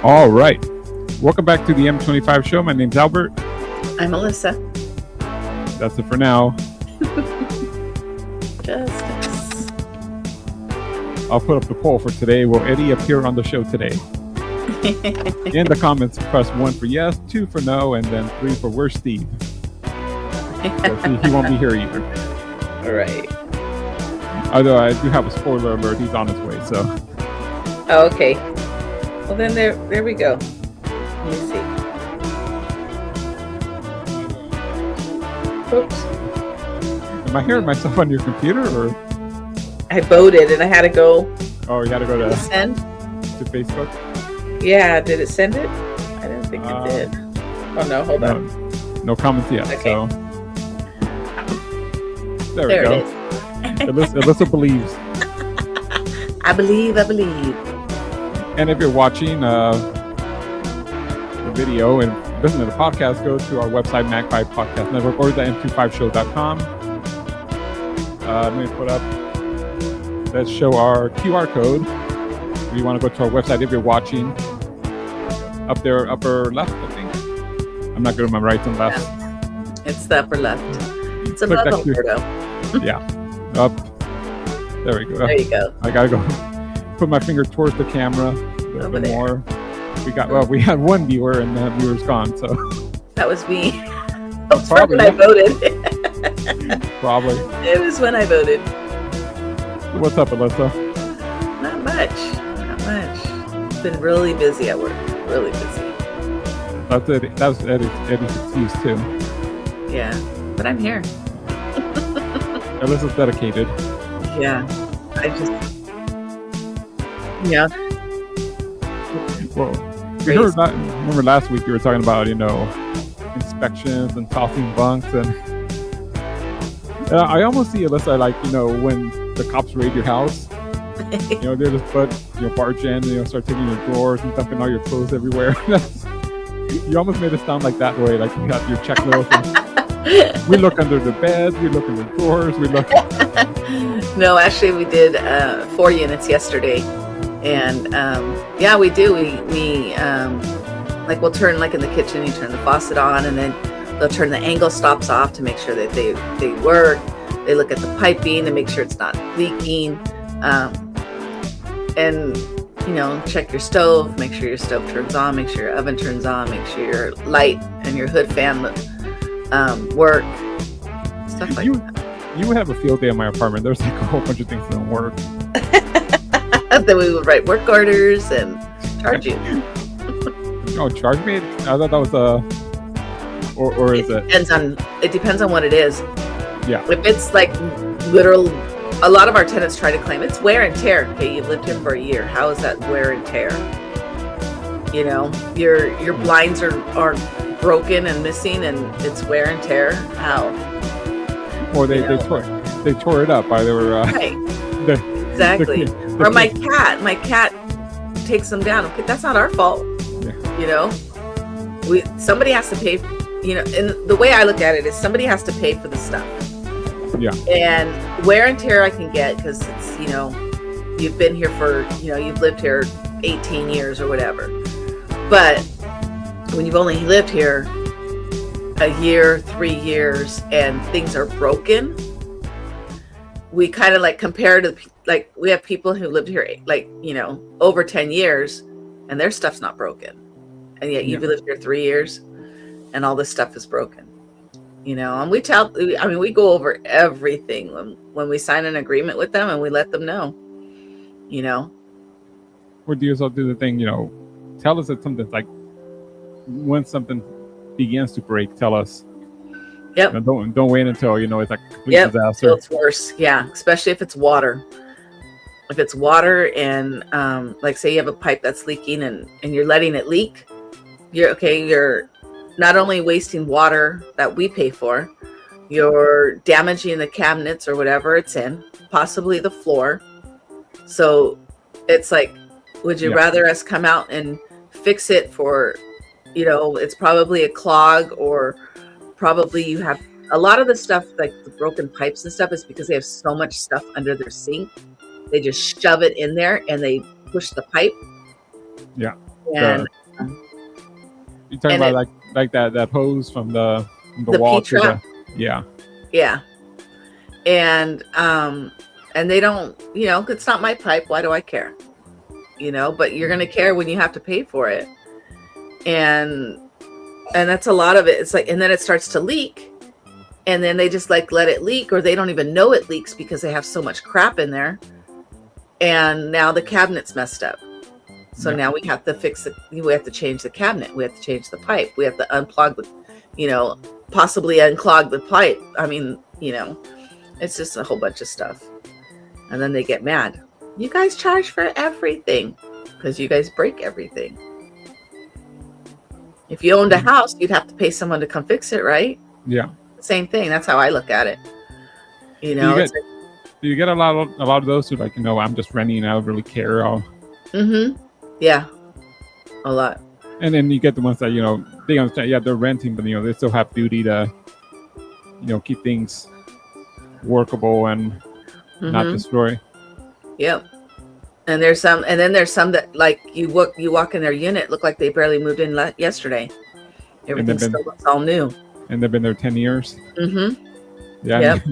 All right. Welcome back to the M25 Show. My name's Albert. I'm Elissa. That's it for now. Justice. I'll put up the poll for today. Will Eddie appear on the show today? In the comments, press 1 for yes, 2 for no, and then 3 for where's Steve? So he won't be here either. All right. Although I do have a spoiler alert. He's on his way, so. Oh, okay. Well, then there we go. Let me see. Oops. Am I hearing myself on your computer, or? I voted and I had to go. Oh, you had to go to send? To Facebook? Yeah, did it send it? I didn't think it did. Oh, no, hold on. No comments yet, okay. So. There we go. It is. Elissa believes. I believe. And if you're watching the video and listening to the podcast, go to our website, Magpie Podcast Network, or the M25Show.com. Let me put up, let's show our QR code. If you want to go to our website, if you're watching, up there, upper left, I think. I'm not good with my right and left. Yeah. It's the upper left. It's Click above that Alberto. Yeah, up. There we go. There you go. I gotta go. Put my finger towards the camera a little bit more. We had one viewer and that viewer's gone, so that was me. That's probably when I voted. Probably. It was when I voted. What's up, Elissa? Not much. It's been really busy at work. Really busy. That's it. That was Eddie's excuse too. Yeah, but I'm here. Elissa's dedicated. Yeah, yeah. Well, we heard that. Remember last week you were talking about, inspections and tossing bunks, and I almost see Elissa like, when the cops raid your house, they just barge in, start taking your drawers and dumping all your clothes everywhere. You almost made it sound like that way, like you got your checklist. And we look under the beds, we look in the drawers, we look. No, actually, we did 4 units yesterday. And yeah, we do. We we'll turn, like in the kitchen, you turn the faucet on, and then they'll turn the angle stops off to make sure that they work. They look at the piping to make sure it's not leaking, and check your stove, make sure your stove turns on, make sure your oven turns on, make sure your light and your hood fan work, stuff like that. You would have a field day in my apartment. There's like a whole bunch of things that don't work. Then we would write work orders and charge you. Oh, charge me? I thought that was or is it? It depends on what it is. Yeah. If it's like literal, a lot of our tenants try to claim it's wear and tear. Okay, you've lived here for a year. How is that wear and tear? Your blinds are broken and missing, and it's wear and tear. How? Or they tore it up. They were right. Exactly. Or my cat takes them down. Okay, that's not our fault. Yeah. Somebody has to pay. And the way I look at it is somebody has to pay for the stuff. Yeah. And wear and tear I can get because it's you've been here for you've lived here 18 years or whatever. But when you've only lived here a year, 3 years, and things are broken, we kind of like compare to we have people who lived here over 10 years and their stuff's not broken, and yet you've lived here 3 years and all this stuff is broken, and we go over everything when we sign an agreement with them, and we let them know. Or do you also do the thing, tell us that something's like, when something begins to break, tell us. Yep. Don't wait until it's like a complete disaster. It's worse. Yeah, especially if it's water. If it's water and say you have a pipe that's leaking and you're letting it leak, you're not only wasting water that we pay for, you're damaging the cabinets or whatever it's in, possibly the floor. So it's like, would you rather us come out and fix it for, it's probably a clog, or probably you have a lot of the stuff, like the broken pipes and stuff, is because they have so much stuff under their sink. They just shove it in there and they push the pipe. Yeah. And you talking and about like that hose from the the wall P to the trap. yeah. And they don't, it's not my pipe. Why do I care? But you're gonna care when you have to pay for it. And that's a lot of it. It's like, and then it starts to leak, and then they just like let it leak, or they don't even know it leaks because they have so much crap in there. And now the cabinet's messed up. So now we have to fix it. We have to change the cabinet. We have to change the pipe. We have to unplug the, possibly unclog the pipe. I mean, it's just a whole bunch of stuff. And then they get mad. You guys charge for everything because you guys break everything. If you owned a house, you'd have to pay someone to come fix it, right? Yeah. Same thing. That's how I look at it. Do you get a lot of those who like, I'm just renting, I don't really care. Yeah, a lot. And then you get the ones that, they understand, they're renting, but, they still have duty to, keep things workable and not destroy. Yep. And there's some that like you walk in their unit, look like they barely moved in yesterday. Everything still looks all new. And they've been there 10 years. Yeah. Yep.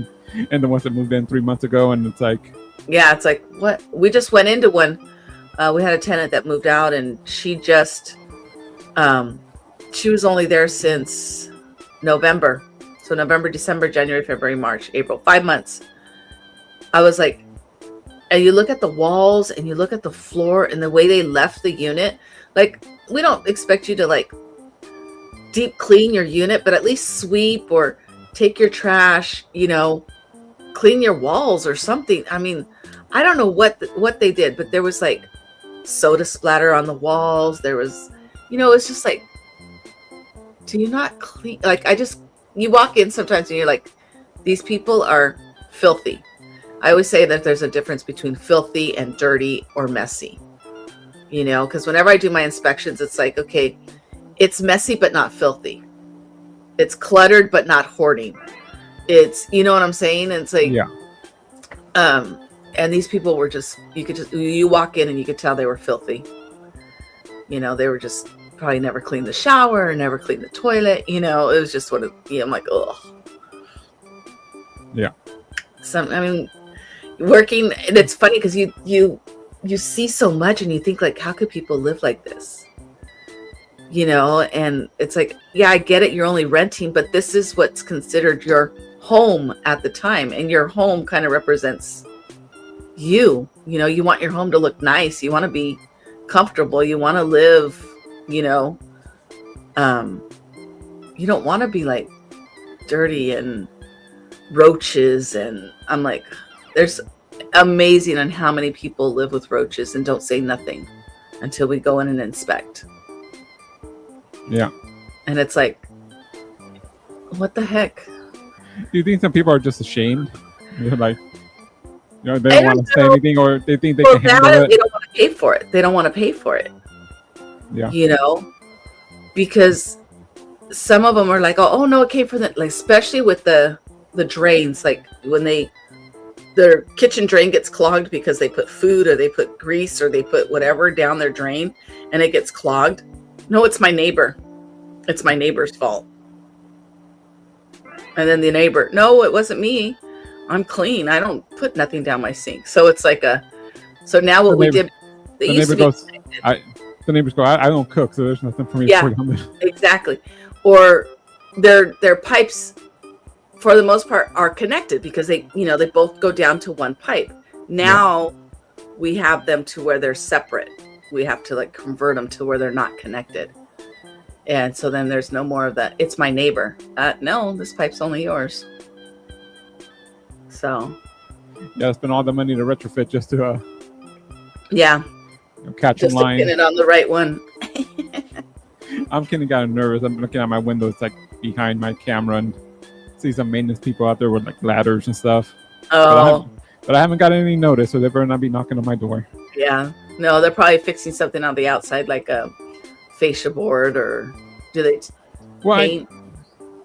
And the ones that moved in 3 months ago, and it's like, it's like, what? We just went into one. We had a tenant that moved out, and she just, she was only there since November. So November, December, January, February, March, April, 5 months. I was like, and you look at the walls and you look at the floor and the way they left the unit. Like, we don't expect you to like deep clean your unit, but at least sweep or take your trash, clean your walls or something. I mean, I don't know what they did, but there was like soda splatter on the walls. There was, it's just like, do you not clean? Like, you walk in sometimes and you're like, these people are filthy. I always say that there's a difference between filthy and dirty or messy, because whenever I do my inspections, it's like, okay, it's messy, but not filthy. It's cluttered, but not hoarding. It's, you know what I'm saying? It's like, and these people were just, you walk in and you could tell they were filthy. They were just probably never cleaned the shower, never cleaned the toilet. It was just what I'm like, ugh. Yeah. Working, and it's funny because you see so much and you think like, how could people live like this? And it's like, I get it, you're only renting, but this is what's considered your home at the time, and your home kind of represents you. You want your home to look nice, you want to be comfortable, you want to live, you don't want to be like dirty and roaches. And I'm like, there's amazing on how many people live with roaches and don't say nothing until we go in and inspect. Yeah. And it's like, what the heck? Do you think some people are just ashamed? They're like, they don't want to say anything, or they think they can handle it? They don't want to pay for it. They don't want to pay for it. Yeah. Because some of them are like, oh no, it came from the, like, especially with the drains, like when their kitchen drain gets clogged because they put food or they put grease or they put whatever down their drain and it gets clogged. No, it's my neighbor. It's my neighbor's fault. And then the neighbor, no, it wasn't me. I'm clean. I don't put nothing down my sink. So it's like so now what we did, the neighbors go, I don't cook, so there's nothing for me to put on there. Exactly. Or their pipes, for the most part, are connected because they both go down to one pipe. Now we have them to where they're separate. We have to like convert them to where they're not connected. And so then there's no more of that. It's my neighbor. No, this pipe's only yours. So. Yeah, spend all the money to retrofit just to. Catch just in line. To pin it on the right one. I'm getting kind of nervous. I'm looking at my window. It's like behind my camera and see some maintenance people out there with like ladders and stuff. Oh. But I haven't got any notice, so they better not be knocking on my door. Yeah. No, they're probably fixing something on the outside, like a fascia board, or do they paint?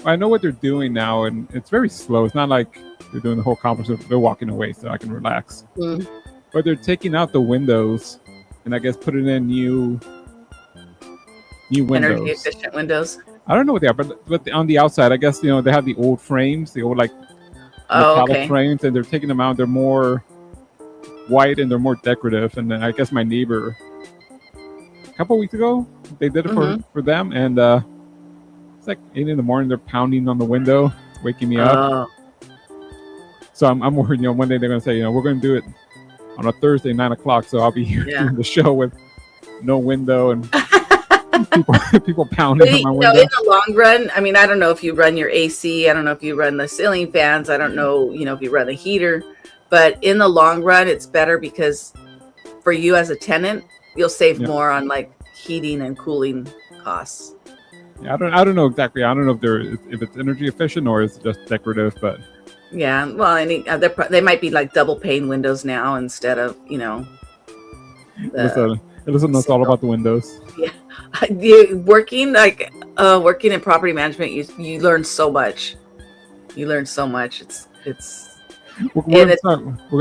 I know what they're doing now, and it's very slow. It's not like they're doing the whole conference. They're walking away so I can relax. But they're taking out the windows and I guess putting in new new Energy windows. efficient windows. I don't know what they are, but on the outside, I guess they have the old frames, the old like Oh, metallic okay. frames, and they're taking them out. They're more white and they're more decorative. And then I guess my neighbor, a couple weeks ago, they did it for them, and it's like 8 in the morning. They're pounding on the window, waking me up. Oh, So I'm worried. One day they're gonna say, we're gonna do it on a Thursday, 9 o'clock. So I'll be here doing the show with no window and people pounding on my window. In the long run, I mean, I don't know if you run your AC. I don't know if you run the ceiling fans. I don't know, if you run the heater. But in the long run, it's better because for you as a tenant, you'll save more on like heating and cooling costs. Yeah, I don't know exactly. I don't know if it's energy efficient or it's just decorative, but yeah. Well, I mean, they might be like double pane windows now instead of Elissa knows all about the windows. Yeah, working in property management, you learn so much. You learn so much. It's. We're gonna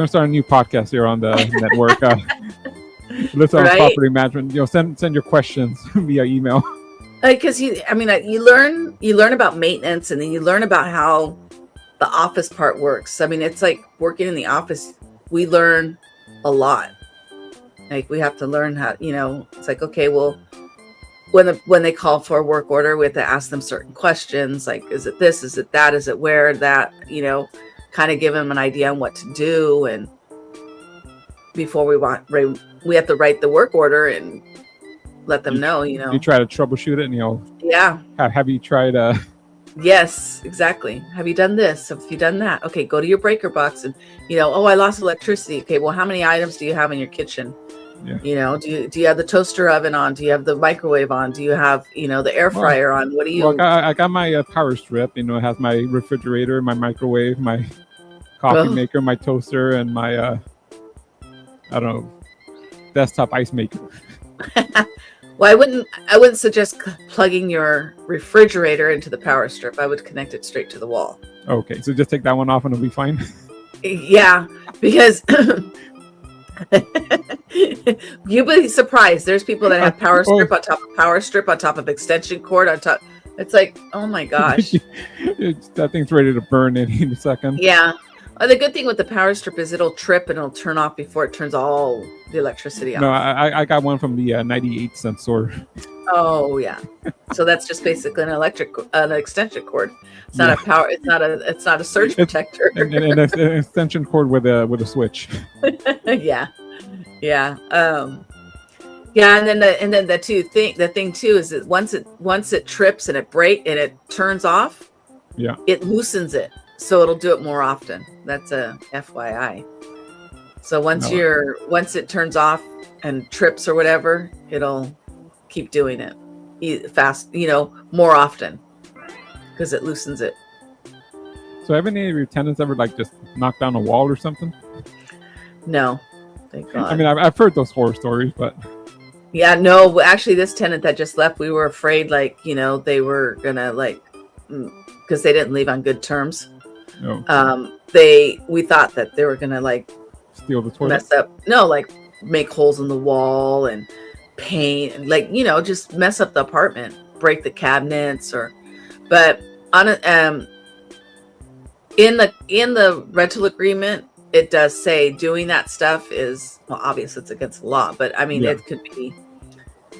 start a new podcast here on the network. Let's on property management. Send your questions via email. Because you learn about maintenance, and then you learn about how the office part works. I mean, it's like working in the office. We learn a lot. Like we have to learn how. It's like, okay, well, when they call for a work order, we have to ask them certain questions. Like, is it this? Is it that? Is it where that? Kind of give them an idea on what to do, and before we have to write the work order and let them know. You try to troubleshoot it, and yeah. Have you tried? Yes, exactly. Have you done this? Have you done that? Okay, go to your breaker box, and I lost electricity. Okay, well, how many items do you have in your kitchen? Yeah. Do you have the toaster oven on? Do you have the microwave on? Do you have the air fryer on? What do you? Well, I got my power strip. It has my refrigerator, my microwave, my coffee maker, my toaster, and my I don't know, desktop ice maker. Well, I wouldn't suggest plugging your refrigerator into the power strip. I would connect it straight to the wall. Okay, so just take that one off and it'll be fine. Yeah, because you'll be surprised. There's people that have power strip on top of power strip on top of extension cord on top. It's like, oh my gosh. That thing's ready to burn in a second. Yeah. The good thing with the power strip is it'll trip and it'll turn off before it turns all the electricity off. No, I got one from the 98 cent store. Oh yeah. So that's just basically an extension cord. It's not a power. It's not a surge protector. And an extension cord with a switch. Yeah. Yeah. Yeah, and then the thing too is that once it trips and it turns off, it loosens it, so it'll do it more often. That's a FYI. So once it turns off and trips or whatever, it'll keep doing it fast, more often, because it loosens it. So have any of your tenants ever just knocked down a wall or something? No, thank God. I mean, I've heard those horror stories, but. Yeah, no, actually this tenant that just left, we were afraid they were gonna because they didn't leave on good terms. No. We thought that they were gonna steal the toilet, mess up, make holes in the wall and paint and just mess up the apartment, break the cabinets but on in the rental agreement, it does say doing that stuff is, well, obviously it's against the law, but I mean, it could be,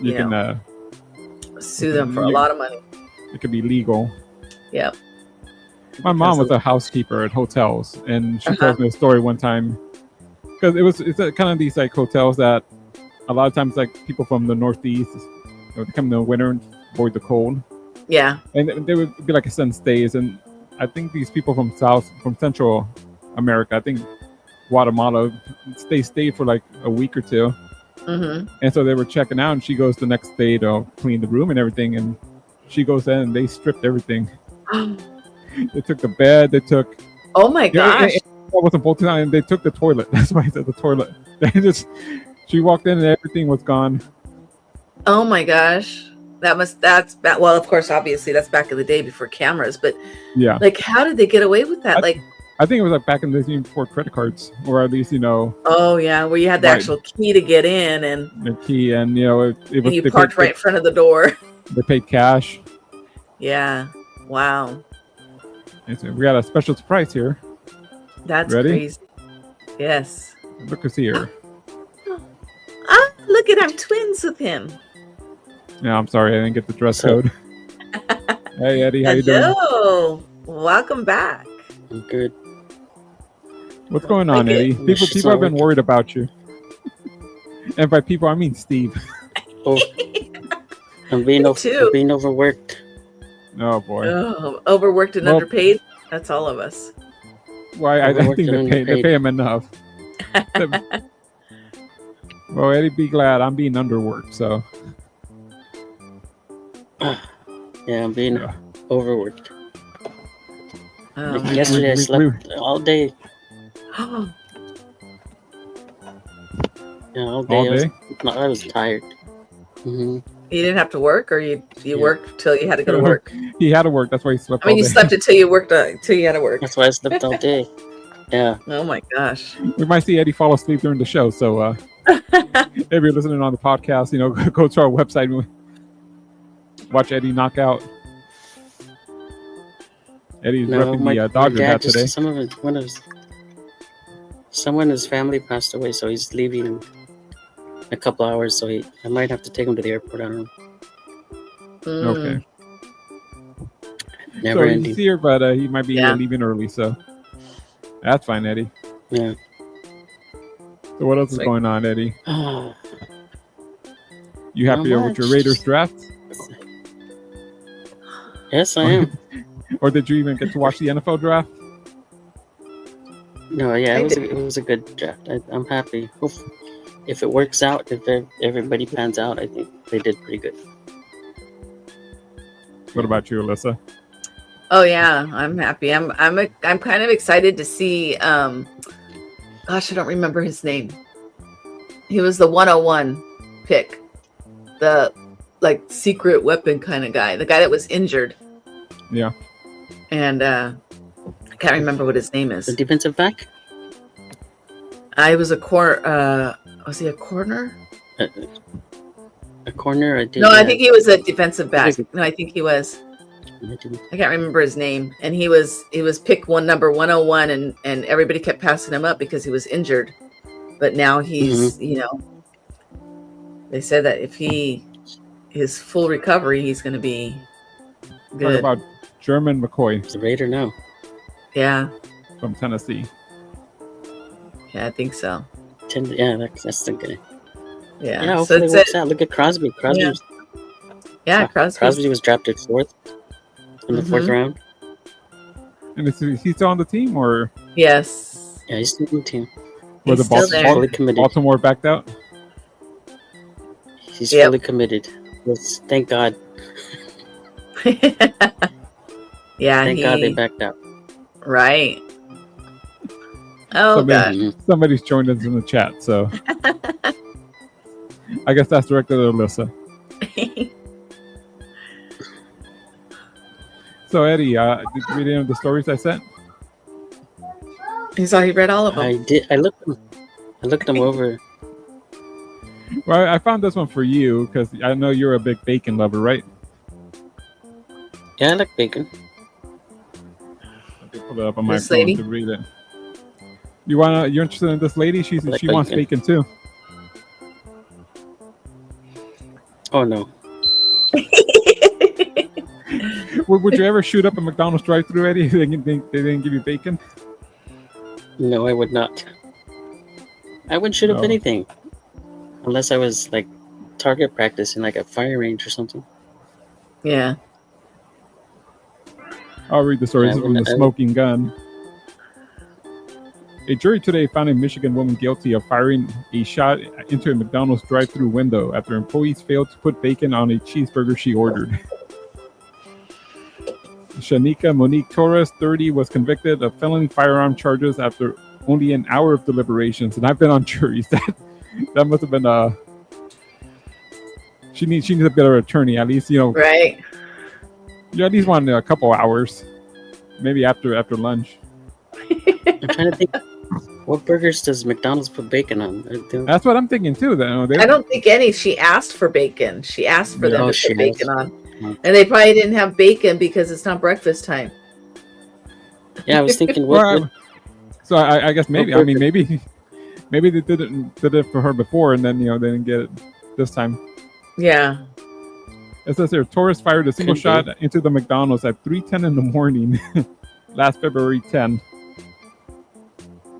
you can sue them for a lot of money. It could be legal. Yep. My mom was a housekeeper at hotels, and she told me a story one time, because it's kind of these hotels that a lot of times people from the Northeast, they come in the winter and avoid the cold. Yeah. And they would be extended stays, and I think these people from Central America, I think Guatemala, they stayed for a week or two. Mm-hmm. And so they were checking out, and she goes the next day to clean the room and everything, and she goes in and they stripped everything. They took the bed, they took, oh my gosh, it wasn't bolted on, and they took the toilet. That's why I said the toilet. She walked in and everything was gone. Oh my gosh. Well, of course, obviously that's back in the day before cameras, but yeah, how did they get away with that? I think it was back in the day before credit cards, or at least oh yeah, where you had the actual key to get in, and the key, and it was, you parked right in front of the door. They paid cash. Yeah. Wow. We got a special surprise here. That's Ready? crazy. Yes. Look who's here. Ah, look at, I'm twins with him. Yeah, I'm sorry, I didn't get the dress So- code. Hey Eddie, how you doing? Hello. Welcome back. I'm good. What's going on, Like it. Eddie? She's People have not been working. worried about you. And by people, I mean Steve. Oh, I'm being Me too. overworked. Oh boy. Oh, overworked and Well- underpaid. That's all of us. Well, I Overworked think and they underpaid. pay him enough. Well, Eddie, be glad I'm being underworked. So Yeah, I'm being Yeah. overworked. Oh, Like man. yesterday, I we- slept all day. Oh, Yeah, all day. all day. I was tired. Hmm you didn't have to work, or you Yeah. worked till you had to go to work. He had to work. That's why he slept I mean, all you day. slept until you worked till you had to work. That's why I slept all day. Yeah. Oh my gosh. We might see Eddie fall asleep during the show. So if you're listening on the podcast, go to our website and watch Eddie knock out. Eddie's repping the Dodger hat today. Someone in his family passed away, so he's leaving in a couple hours. So I might have to take him to the airport. I don't know. Mm. Okay. Never So ending. he's here, but he might be Yeah. leaving early. So that's fine, Eddie. Yeah. So what else is Like- going on, Eddie? Oh, You happy Not with your much. Raiders draft? yes, I am. Or did you even get to watch the NFL draft? No, yeah, I it was a good draft. I'm happy. If it works out, if everybody pans out, I think they did pretty good. What about you, Elissa? Oh yeah, I'm happy. I'm kind of excited to see. Gosh, I don't remember his name. He was the 101 pick, the secret weapon kind of guy, the guy that was injured. Yeah. And I can't remember what his name The is. defensive back? I was a corner. Was he a corner? A corner? No, I think he was a defensive back. was- No, I think he was. I can't remember his name. And he was pick number 101, and everybody kept passing him up because he was injured. But now he's, they said that if his full recovery, he's going to be Talk good. about German McCoy He's a Raider now. Yeah, from Tennessee. I think so. Yeah, that's the guy. Yeah, Yeah, so hopefully it's it works out. Look at Crosby. Yeah. Crosby. Was drafted 4th in the 4th Mhm. round. And is he still on the team, or Yes, Yeah, he's still on the team. was he's the still there. Fully committed. Baltimore backed out? He's Yep. fully committed. Yes, thank God. Yeah, Thank God they backed out. right. Oh Somebody- God. Mhm. Somebody's joined us in the chat, so I guess that's directed at Alyssa. So Eddie, did you read any of the stories I sent? He read all of them. I did. I looked them over. Well, I found this one for you because I know you're a big bacon lover, right? Yeah, I like bacon. I can pull it up on my This phone lady? to read it. You're interested in this lady? She Like wants bacon too. Oh no. Would you ever shoot up a McDonald's drive-thru, Eddie? They didn't give you bacon? No, I would not. I wouldn't shoot up No. anything. Unless I was like target practice in like a fire range or something. Yeah. I'll read the story. Yeah, This is from the I- smoking gun. A jury today found a Michigan woman guilty of firing a shot into a McDonald's drive-thru window after employees failed to put bacon on a cheeseburger she ordered. Shanika Monique Torres, 30, was convicted of felony firearm charges after only an hour of deliberations. And I've been on juries. That must have been she needs a better attorney, at least, Right. you at least want a couple hours, maybe after lunch. I'm trying to think. What burgers does McDonald's put bacon on? That's what I'm thinking too. That I don't think any. She asked for bacon. She asked for them Oh, to she put bacon on. Mm. And they probably didn't have bacon because it's not breakfast time. Yeah, I was thinking, Well, so I guess maybe. I mean, burger. maybe they did it for her before, and then they didn't get it this time. Yeah. It says here, tourist fired a single Could be. shot into the McDonald's at 3:10 in the morning, last February 10.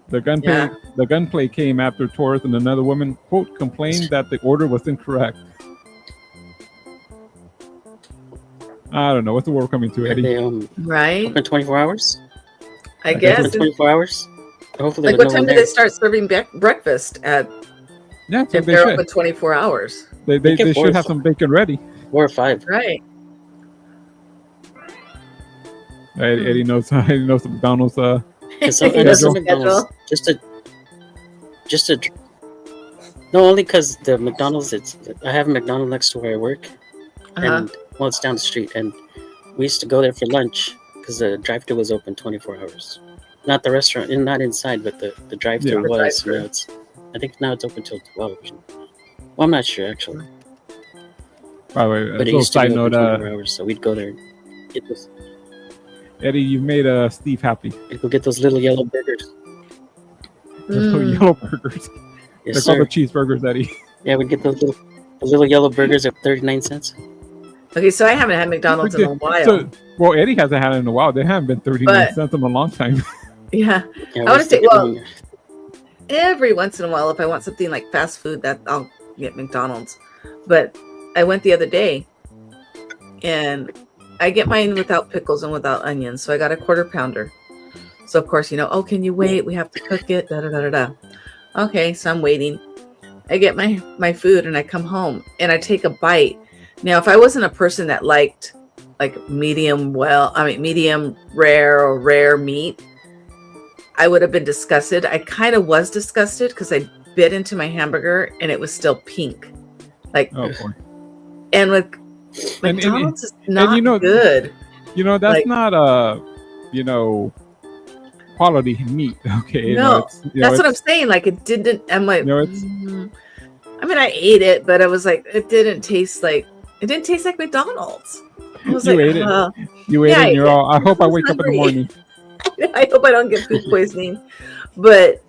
The gunplay came after tourists and another woman, quote, complained that the order was incorrect. I don't know. What's the world coming to, Are Eddie? they Right. open 24 hours? I guess guess. Open 24 hours? Hopefully, Like, with what no time one do there. they start serving breakfast at? Yeah, so If they they're should. open 24 hours. They Make it should have 4 some bacon ready. 4 or 5. Right. Eddie knows. He knows the McDonald's. I know Schedule. some McDonald's just to no, only because the McDonald's. I have a McDonald's next to where I work, and well, it's down the street, and we used to go there for lunch because the drive-thru was open 24 hours. Not the restaurant, and not inside, but the drive-thru Yeah. The was. drive-thru. I think now it's open till 12. Well, I'm not sure actually, By the way, but a it little used to side be open note. 24 hours, so we'd go there. And get those, Eddie, you've made Steve happy. we'd go get those little yellow burgers. The little yellow burgers. Yes, They're sir. called the cheeseburgers, Eddie. Yeah, we'd get the little yellow burgers at 39 cents. Okay, so I haven't had McDonald's in a while. So, well, Eddie hasn't had it in a while. They haven't been 39 But- cents in a long time. Yeah. Yeah, I wanna used to say, get well, them- Every once in a while, if I want something like fast food, that I'll get McDonald's. But I went the other day, and I get mine without pickles and without onions. So I got a quarter pounder. So of course, oh, can you wait? We have to cook it. Da da da da da. Okay, so I'm waiting. I get my food and I come home and I take a bite. Now, if I wasn't a person that liked like medium rare or rare meat, I would have been disgusted. I kind of was disgusted because I bit into my hamburger and it was still pink. Like, Oh boy. and with And- McDonald's is not and good. That's Like- not quality meat. Okay. No, that's what I'm it's- saying. Like, it didn't. I'm like, it's- I mean, I ate it, but I was like, it didn't taste like McDonald's. I was You like, ate it? You ate Yeah, it and you're I- all, I hope I was wake up in the hungry. morning. I hope I don't get food poisoning. But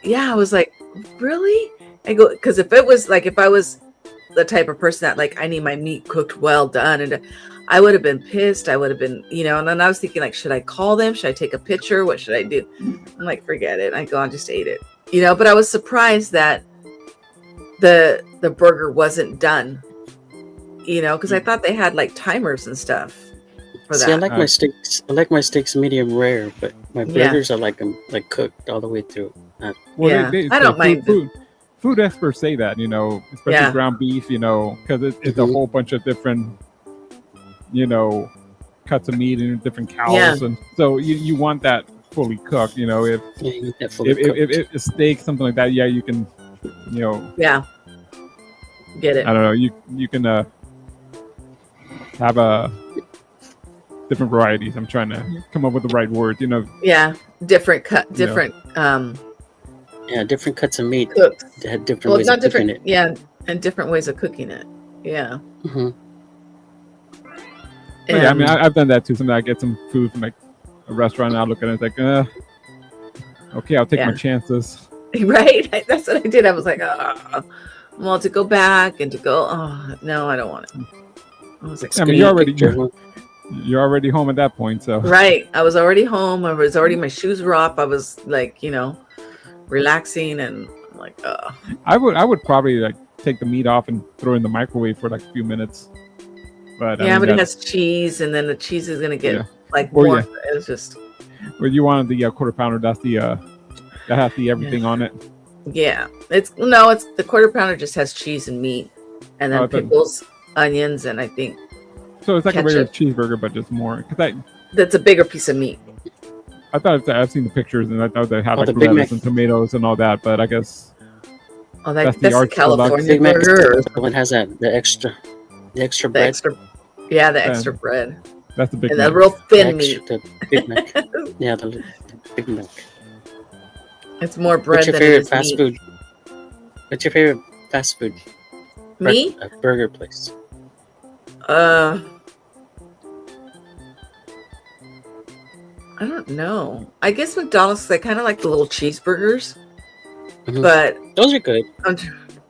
yeah, I was like, really? I go, because if I was the type of person that like, I need my meat cooked well done, and I would have been pissed. I would have been, and then I was thinking like, should I call them? Should I take a picture? What should I do? I'm like, forget it. I go, I just ate it, but I was surprised that the burger wasn't done, because I thought they had like timers and stuff for See, I that. like my steaks. I like my steaks medium rare, but my Yeah. burgers I like them like cooked all the way through. Well, Yeah, they I don't mind Food experts say that, especially Yeah. ground beef, because it's a Mhm. whole bunch of different, cuts of meat and different cows, Yeah. and so you want that fully cooked. If Yeah, you get that fully if, cooked. if it's steak, something like that, yeah, you can, Yeah, get it. I don't know, you can have different varieties. I'm trying to come up with the right words. Yeah, different cut, Yeah. different Yeah, different cuts of meat cooked. had different Well, ways not of cooking different. it. Yeah, and different ways of cooking it. Yeah. Hmm. But yeah, I mean, And- I've done that too. Sometimes I get some food from like a restaurant, and I look at it, it's like, okay, I'll take my Yeah. chances. right. That's what I did. I was like, well, to go back and to go. Oh no, I don't want it. I was like, I mean, you're already Picture. you're already home at that point, so right. I was already home. I was already. My shoes were off. I was like, relaxing, and I'm like, I would probably like take the meat off and throw it in the microwave for like a few minutes. But yeah, I but mean, it has cheese, and then the cheese is gonna get Yeah. like Well, more. yeah. It's just Well, you wanted the quarter pounder. That's the that has the everything on it. yeah. It's the quarter pounder just has cheese and meat, and then Oh, I thought- pickles, onions, and I think So it's like a regular Ketchup. cheeseburger, but just more. Because that's a bigger piece of meat. I thought I've seen the pictures, and I thought they had Oh, like the Big lettuce Mac. and tomatoes and all that. But I guess Oh, That's the that's the arch California Big Mac burger. the one has that the extra The bread. extra, the extra bread, that's the big. and Mac. the real The thin meat. the Big Mac. Yeah, the Big Mac. It's more bread What's your than it favorite is fast meat. food? What's your favorite fast food? Me? Burger place. I don't know. I guess McDonald's, they kind of like the little cheeseburgers, Mhm. but Those are good.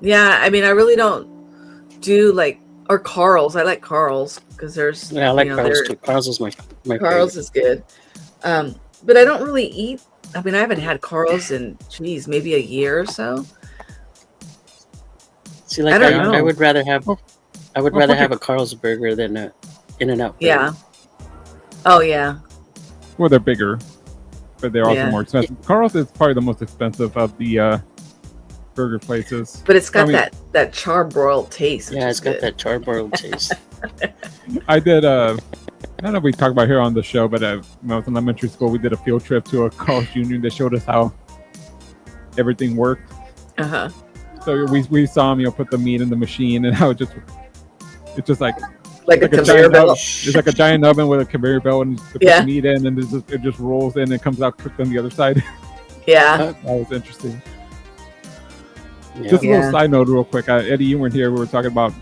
yeah, I mean, I really don't do like, or Carl's. I like Carl's because there's, Yeah, I like you know, Carl's too. Carl's is my Carl's favorite. is good. But I don't really eat. I mean, I haven't had Carl's in, geez, maybe a year or so. See, like I don't know. I would rather have Well, have a Carl's burger than a In-N-Out burger. Yeah. Oh yeah. well, they're bigger, but they're also Yeah. more expensive. Carl's is probably the most expensive of the burger places. But it's got I mean- that charbroiled taste. Yeah, it's got that charbroiled taste. I did. I don't know if we talked about here on the show, but when I was in elementary school, we did a field trip to a Carl's Jr. They showed us how everything worked. Uh-huh. So we saw them, put the meat in the machine, and how it's just like Like a a conveyor giant belt. It's like a giant oven with a conveyor belt, and they put Yeah. the meat in, and it just rolls in and comes out cooked on the other side. Yeah. That was interesting. Yeah. Just a Yeah. little side note, real quick. Eddie, you weren't here. We were talking about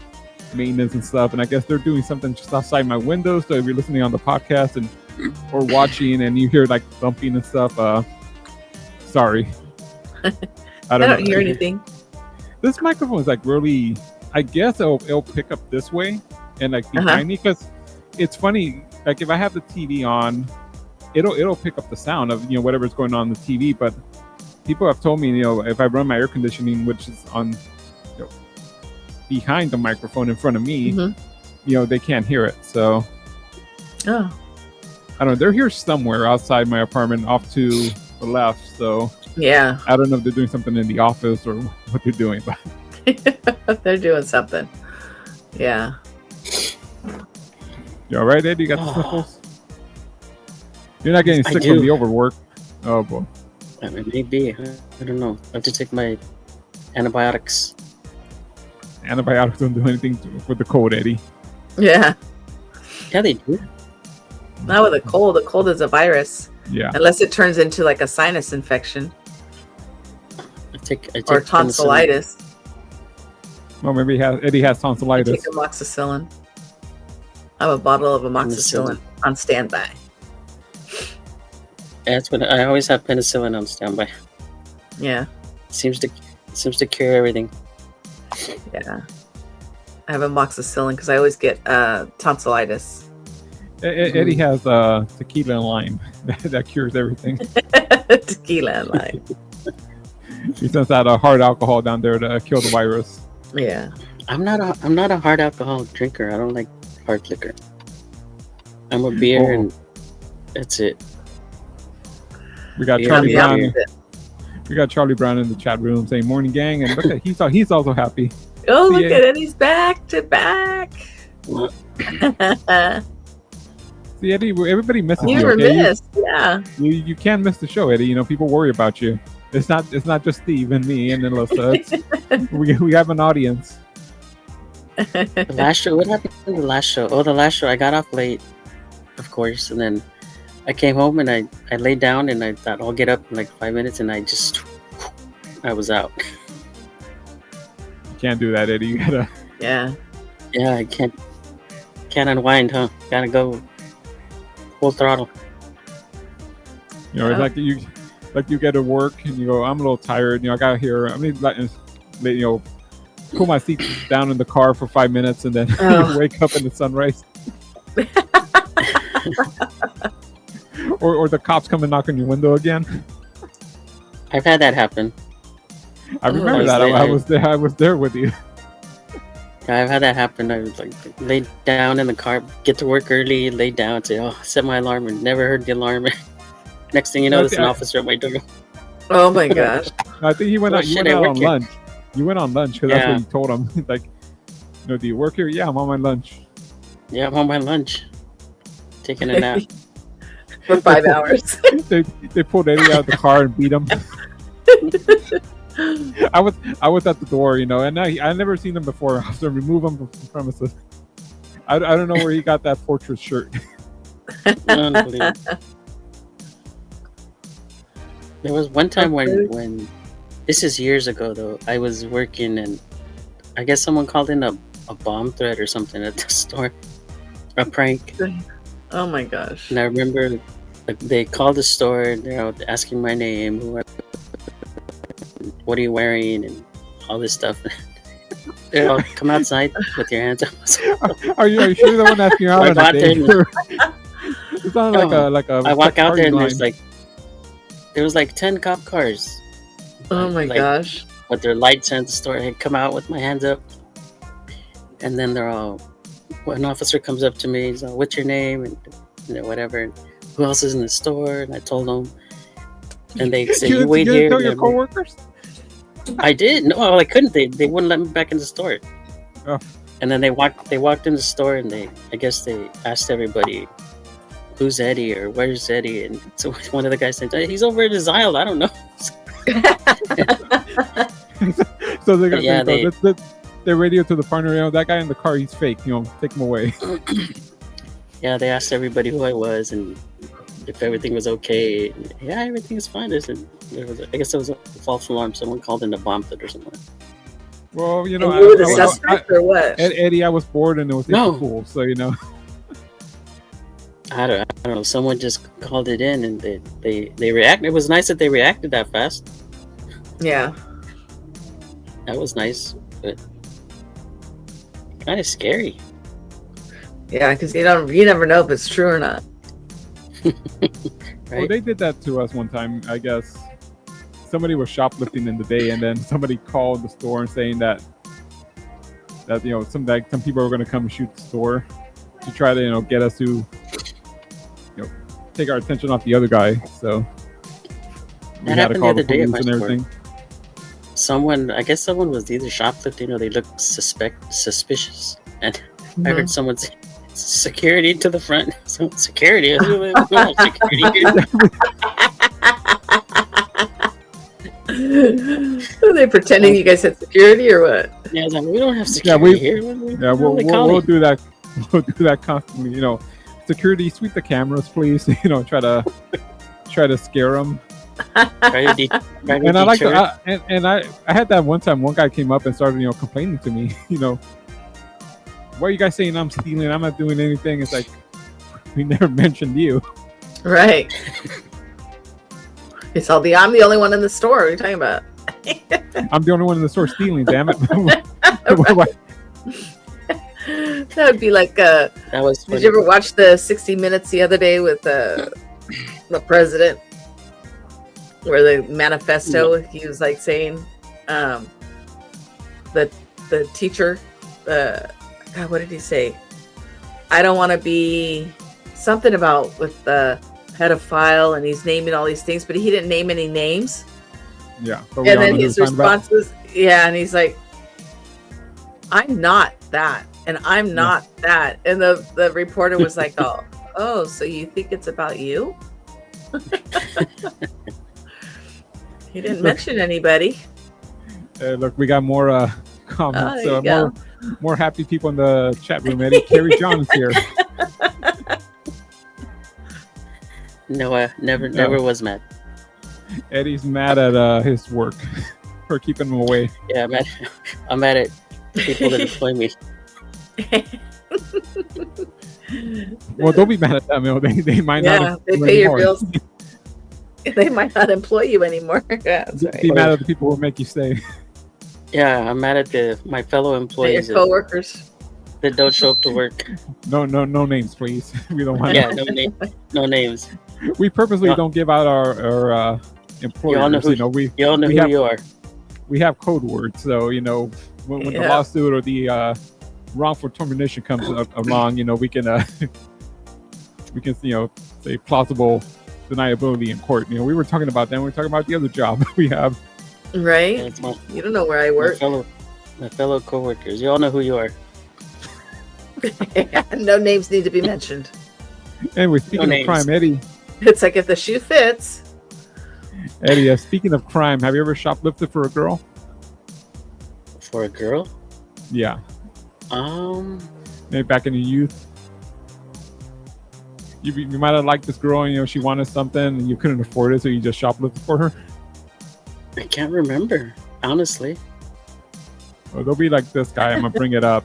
maintenance and stuff, and I guess they're doing something just outside my window. So if you're listening on the podcast and or watching, and you hear like thumping and stuff, sorry. I don't hear anything. This microphone is like really. I guess it'll pick up this way and like behind me, because it's funny. Like if I have the TV on, it'll pick up the sound of whatever's going on in the TV. But people have told me if I run my air conditioning, which is on behind the microphone in front of me, they can't hear it. So Oh. I don't know. They're here somewhere outside my apartment, off to the left. So Yeah. I don't know if they're doing something in the office or what they're doing, but They're doing something. Yeah. you all right, Ed? You got the sniffles? You're not getting I sick do. from the overwork. Oh boy. I mean, maybe. I don't know. I have to take my antibiotics. Antibiotics don't do anything with the cold, Eddie. Yeah. Yeah, they do. Not with a cold. A cold is a virus. Yeah. Unless it turns into like a sinus infection I take or penicillin. tonsillitis. Well, maybe Eddie has I tonsillitis. take amoxicillin. I have a bottle of amoxicillin on standby. That's what I always have, penicillin on standby. Yeah. Seems to cure everything. Yeah. I have amoxicillin because I always get tonsillitis. Eddie has tequila and lime. That cures everything. Tequila and lime. He sends out a hard alcohol down there to kill the virus. Yeah. I'm not a hard alcohol drinker. I don't like hard liquor. I'm a beer and that's it. We got Yeah, Charlie yeah. Brown. We got Charlie Brown in the chat room saying "Morning, gang," and look at he's also happy. Oh, look Yeah. at it. He's back to back. See, Eddie, everybody misses You you. were Okay? missed. Yeah. You can't miss the show, Eddie. People worry about you. It's not just Steve and me and Elissa. we have an audience. The last show. What happened to the last show? Oh, the last show. I got off late, of course, and then I came home and I laid down and I thought I'll get up in like 5 minutes, and I was out. You can't do that, Eddie. You gotta. Yeah. Yeah, I can't unwind, huh? Gotta go full throttle. It's like you get to work and you go, I'm a little tired. I got here. I mean, pull my seat down in the car for 5 minutes and then wake up in the sunrise. or the cops come and knock on your window again. I've had that happen. I remember that. I was there with you. Yeah, I've had that happen. I was like laid down in the car, get to work early, laid down, say, "Oh, set my alarm," and never heard the alarm. Next thing you know, there's an officer at my door. Oh my gosh. I think you went out. You shit, went I out work on here. lunch. You went on lunch because that's what you told him. Like, do you work here? Yeah, I'm on my lunch. Yeah, I'm on my lunch, taking a nap. For 5 hours. They pulled Eddie out of the car and beat him. I was at the door, and I never seen him before. I have to remove him from the premises. I don't know where he got that fortress shirt. Unbelievable. There was one time when this is years ago though. I was working and I guess someone called in a bomb threat or something at the store, a prank. Oh my gosh. And I remember like they called the store and they're asking my name, what are you wearing, and all this stuff. They're all, come outside with your hands up. Are you sure the one asking you out I on go a out there date? and- It sounded like a I walk out there and line. there was like 10 cop cars. Oh my Like, gosh. with their lights at the store. I come out with my hands up, and then they're all. An officer comes up to me. He's like, "What's your name?" and whatever. And who else is in the store? And I told them, and they said, "You wait you here." tell your coworkers? I did. No, well, I couldn't. They wouldn't let me back in the store. Oh. And then they walked in the store, and I guess they asked everybody, "Who's Eddie?" or "Where's Eddie?" And so one of the guys said, "He's over at his aisle. I don't know." So they're gonna Yeah, they radio to the partner. That guy in the car, he's fake. Take him away. Yeah, they asked everybody who I was and if everything was okay. Yeah, everything is fine. I guess it was a false alarm. Someone called in a bomb threat or something. Well, And you were the suspect or what? Eddie, I was bored and it was No. cool. So I don't know. Someone just called it in and they reacted. It was nice that they reacted that fast. Yeah. That was nice, but kind of scary. Yeah, because you never know if it's true or not. Well, they did that to us one time. I guess somebody was shoplifting in the day, and then somebody called the store and saying that some people were going to come and shoot the store to try to get us to take our attention off the other guy. So we That had to happened the call other the day at police my and store. everything. I guess someone was either shoplifting or they looked suspicious, and I heard someone say, "Security to the front." So security. Security. Are they pretending you guys had security or what? Yeah, I was like, we don't have security here. Yeah, we'll do that. We'll do that constantly. Security, sweep the cameras, please. Try to scare them. And I like that. And I had that one time. One guy came up and started complaining to me. Why are you guys saying I'm stealing? I'm not doing anything. It's like we never mentioned you. Right. It's all I'm the only one in the store. What are you talking about? I'm the only one in the store stealing. Damn it! That would be like. That was. Did you ever watch the 60 Minutes the other day with the president, where the manifesto? He was like saying, the teacher, God, what did he say? I don't want to be something about with the pedophile, and he's naming all these things, but he didn't name any names. Yeah. And then his response was, and he's like, I'm not that, and I'm not that. And the reporter was like, oh, so you think it's about you? He didn't mention anybody. Look, we got more comments. Oh, there you go. More happy people in the chat room. Eddie, Carrie John is here. No, never was mad. Eddie's mad at his work for keeping him away. Yeah, I'm mad at people that employ me. Well, don't be mad at them. They might not. Yeah, they pay your bills. They might not employ you anymore. Yeah, that's right. Be mad at the people who make you stay. Yeah, I'm mad at my fellow employees. Your coworkers that don't show up to work. No names, please. We don't want. Yeah, no names. We purposely don't give out our employers. You all know who you are. We have code words, so when the lawsuit or the wrongful termination comes along, we can say plausible deniability in court. We were talking about that. We were talking about the other job we have. Right. You don't know where I work. My fellow coworkers. You all know who you are. No names need to be mentioned. Anyway, speaking of crime, Eddie. It's like if the shoe fits. Eddie, speaking of crime, have you ever shoplifted for a girl? For a girl? Yeah. Maybe back in the youth. You might have liked this girl and she wanted something and you couldn't afford it, so you just shoplifted for her. I can't remember, honestly. Well, they'll be like this guy. I'm gonna bring it up.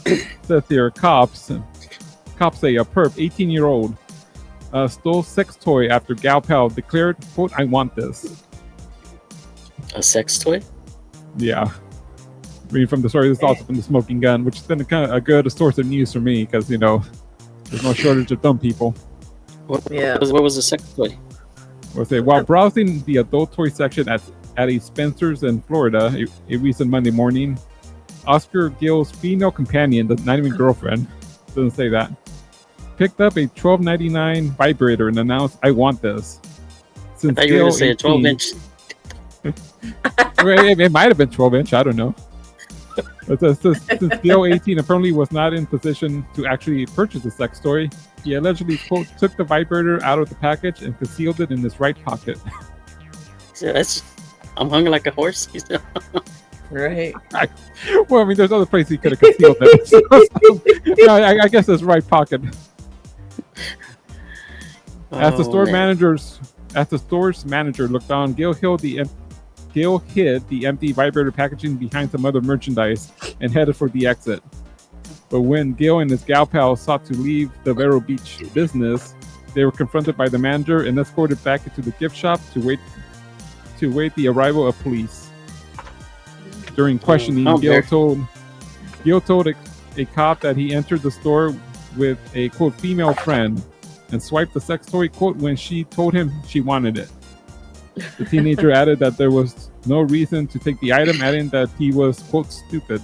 It says here, cops say a perp, 18-year-old, stole sex toy after gal pal declared, quote, "I want this." A sex toy? Yeah. Reading from the story, this is also from the Smoking Gun, which has been a good source of news for me because, you know, there's no shortage of dumb people. What was the sex toy? We'll say, while browsing the adult toy section at a Spencer's in Florida a recent Monday morning, Oscar Gill's female companion, not even girlfriend, doesn't say that, picked up a $12.99 vibrator and announced, "I want this." Since I thought you were going to say a 12-inch. It might have been 12-inch. I don't know. But since Gil, 18, apparently was not in position to actually purchase a sex toy, he allegedly, quote, took the vibrator out of the package and concealed it in his right pocket. So I'm hungry like a horse. Right. Well, I mean, there's other places he could have concealed it. So, I guess his right pocket. As the store's manager looked on, Gil hid the empty vibrator packaging behind some other merchandise and headed for the exit. But when Gil and his gal pal sought to leave the Vero Beach business, they were confronted by the manager and escorted back into the gift shop to wait the arrival of police. During questioning, Gil told a cop that he entered the store with a, quote, female friend and swiped the sex toy, quote, when she told him she wanted it. The teenager added that there was no reason to take the item, adding that he was, quote, stupid.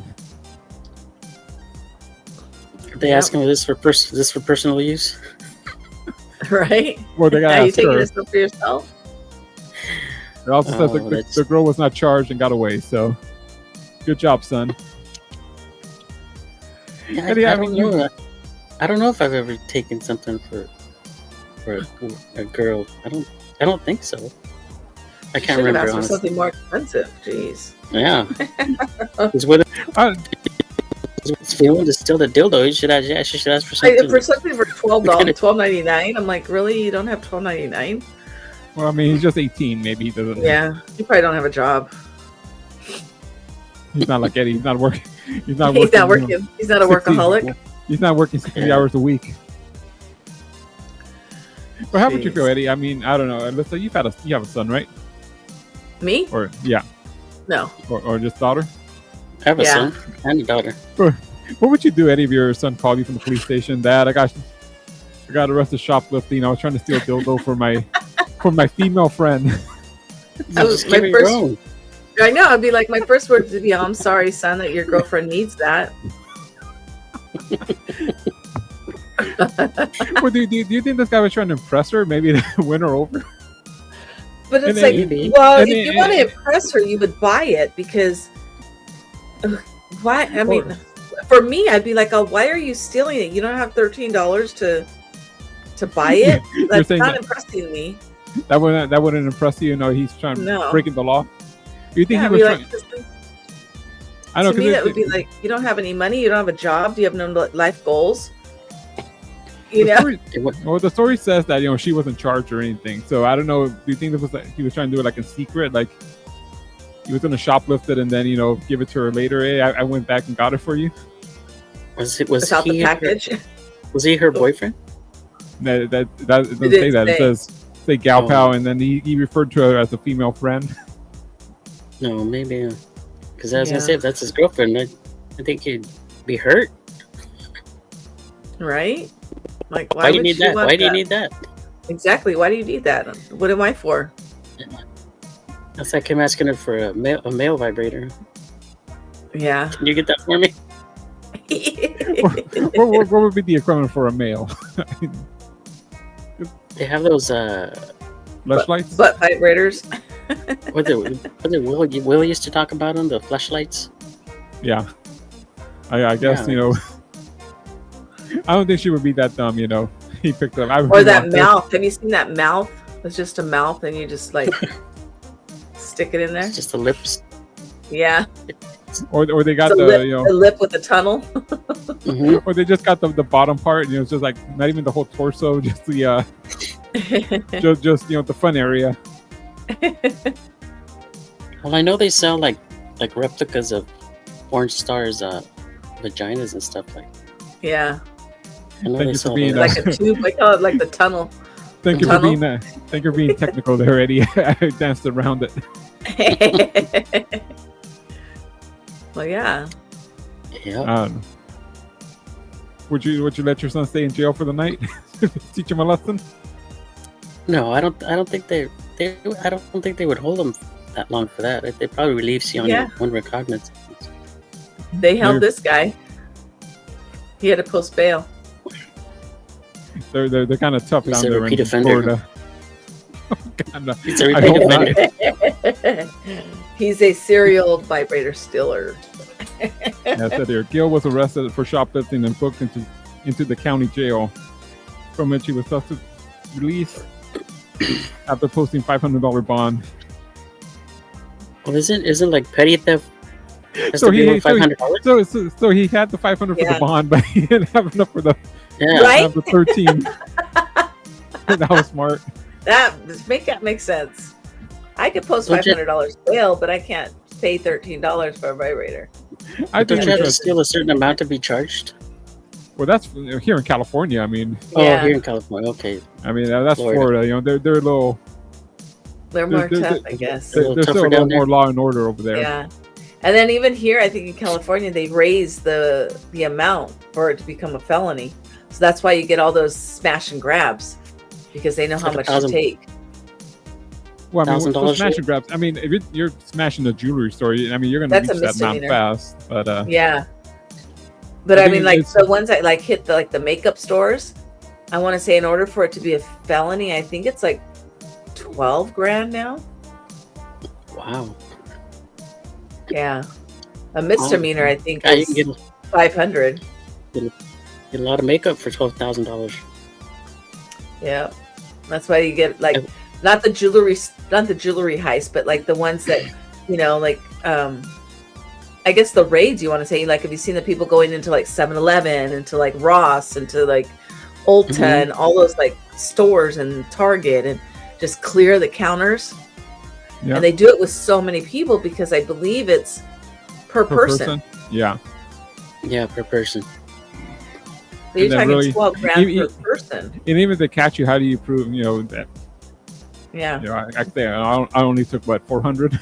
They asking this for personal use? Right? Well, they got Are to you ask taking her. this for yourself? It also says the girl was not charged and got away, so good job, son. Yeah, I don't know. I don't know if I've ever taken something for a girl. I don't think so. I can't remember. Asked for something more expensive. Jeez. Yeah. It's feeling to steal the dildo. She should ask for something. For something for $12.99. I'm like, really? You don't have $12.99? Well, I mean, he's just 18. Maybe he doesn't. Yeah, you probably don't have a job. He's not like Eddie. He's not working. He's not working. He's not a 60, workaholic. He's not working 60 hours a week. But how would you feel, Eddie? I mean, I don't know. Elissa, you have a son, right? Me? Or yeah. No. Or just daughter? I have a son and a daughter. What would you do, Eddie, if your son called you from the police station? Dad, I got arrested shoplifting. I was trying to steal a dildo for my female friend. I know. I'd be like, my first word would be, "I'm sorry, son, that your girlfriend needs that." Well, do you think this guy was trying to impress her? Maybe to win her over? But it's if you want to impress her, you would buy it because why? I mean, for me, I'd be like, "Oh, why are you stealing it? You don't have $13 to buy it. That's not impressing me." That wouldn't impress you. No, he's breaking the law. Do you think he was trying? I know. To me, that would be like, you don't have any money. You don't have a job. Do you have no life goals? The story says that she wasn't charged or anything. So I don't know. Do you think he was trying to do it like in secret, like he was going to shoplift it and then give it to her later? Hey, I went back and got it for you. Was he the package? Was he her boyfriend? That doesn't say that. It says say gal pal, and then he referred to her as a female friend. No, maybe because I was gonna say if that's his girlfriend, I think he'd be hurt. Right? Like, why do you need that? Why do you need that? Exactly. Why do you need that? What am I for? That's like him asking her for a male vibrator. Yeah. Can you get that for me? what would be the equivalent for a male? They have those flashlights, butt vibrators. Was it Will used to talk about them, the flashlights? Yeah, I guess I don't think she would be that dumb. He picked up. Or that mouth. Have you seen that mouth? It's just a mouth, and you just like stick it in there. It's just the lips. Yeah. Or they got the lip with the tunnel. Mm-hmm. Or they just got the bottom part. It's just like not even the whole torso, just the just the fun area. Well, I know they sell like replicas of porn stars' vaginas and stuff like. Yeah. I know they sell like a tube. I call it like the tunnel. Thank you for being technical there, Eddie. I danced around it. Well, yeah. Yeah. Would you let your son stay in jail for the night? Teach him a lesson? No, I don't think they I don't think they would hold him that long for that. They probably release you on one recognizance. They held this guy. He had to post bail. They're kind of tough He's down a there repeat in offender. Florida. God, He's a repeat offender. He's a serial vibrator stealer. That's it here. Gil was arrested for shoplifting and booked into the county jail, from which he was subsequently released after posting $500 bond. Well, isn't like petty theft? So he $500. So he had the $500 for the bond, but he didn't have enough for the Right? the 13. That was smart. That makes sense. I could post $500 bail, but I can't pay $13 for a vibrator. I Don't think you have to steal a certain amount to be charged? Well, that's here in California. I mean, here in California. Okay. I mean, that's Florida. You know, they're a little. They're more tough, I guess. There's still a little more law and order over there. Yeah. And then even here, I think in California, they raised the amount for it to become a felony. So that's why you get all those smash and grabs, because they know how much to take. Well, I mean, $1,000 smash and grabs. I mean, if you're smashing a jewelry store, I mean, you're going to reach that amount fast. But yeah. But I mean, like the ones that like hit the makeup stores, I want to say in order for it to be a felony, I think it's like 12 grand now. Wow. Yeah. A misdemeanor, I think, is 500. Get a lot of makeup for $12,000. Yeah. That's why you get like not the jewelry heist, but like the ones that, you know, like I guess the raids, you want to say, like, have you seen the people going into like 7-Eleven, into like Ross, into like Ulta, and all those like stores and Target, and just clear the counters? Yep. And they do it with so many people because I believe it's per person. Yeah. Yeah, per person. So you're talking 12 grand per person. And even if they catch you, how do you prove, you know, that? Yeah. You know, I only took, what, 400?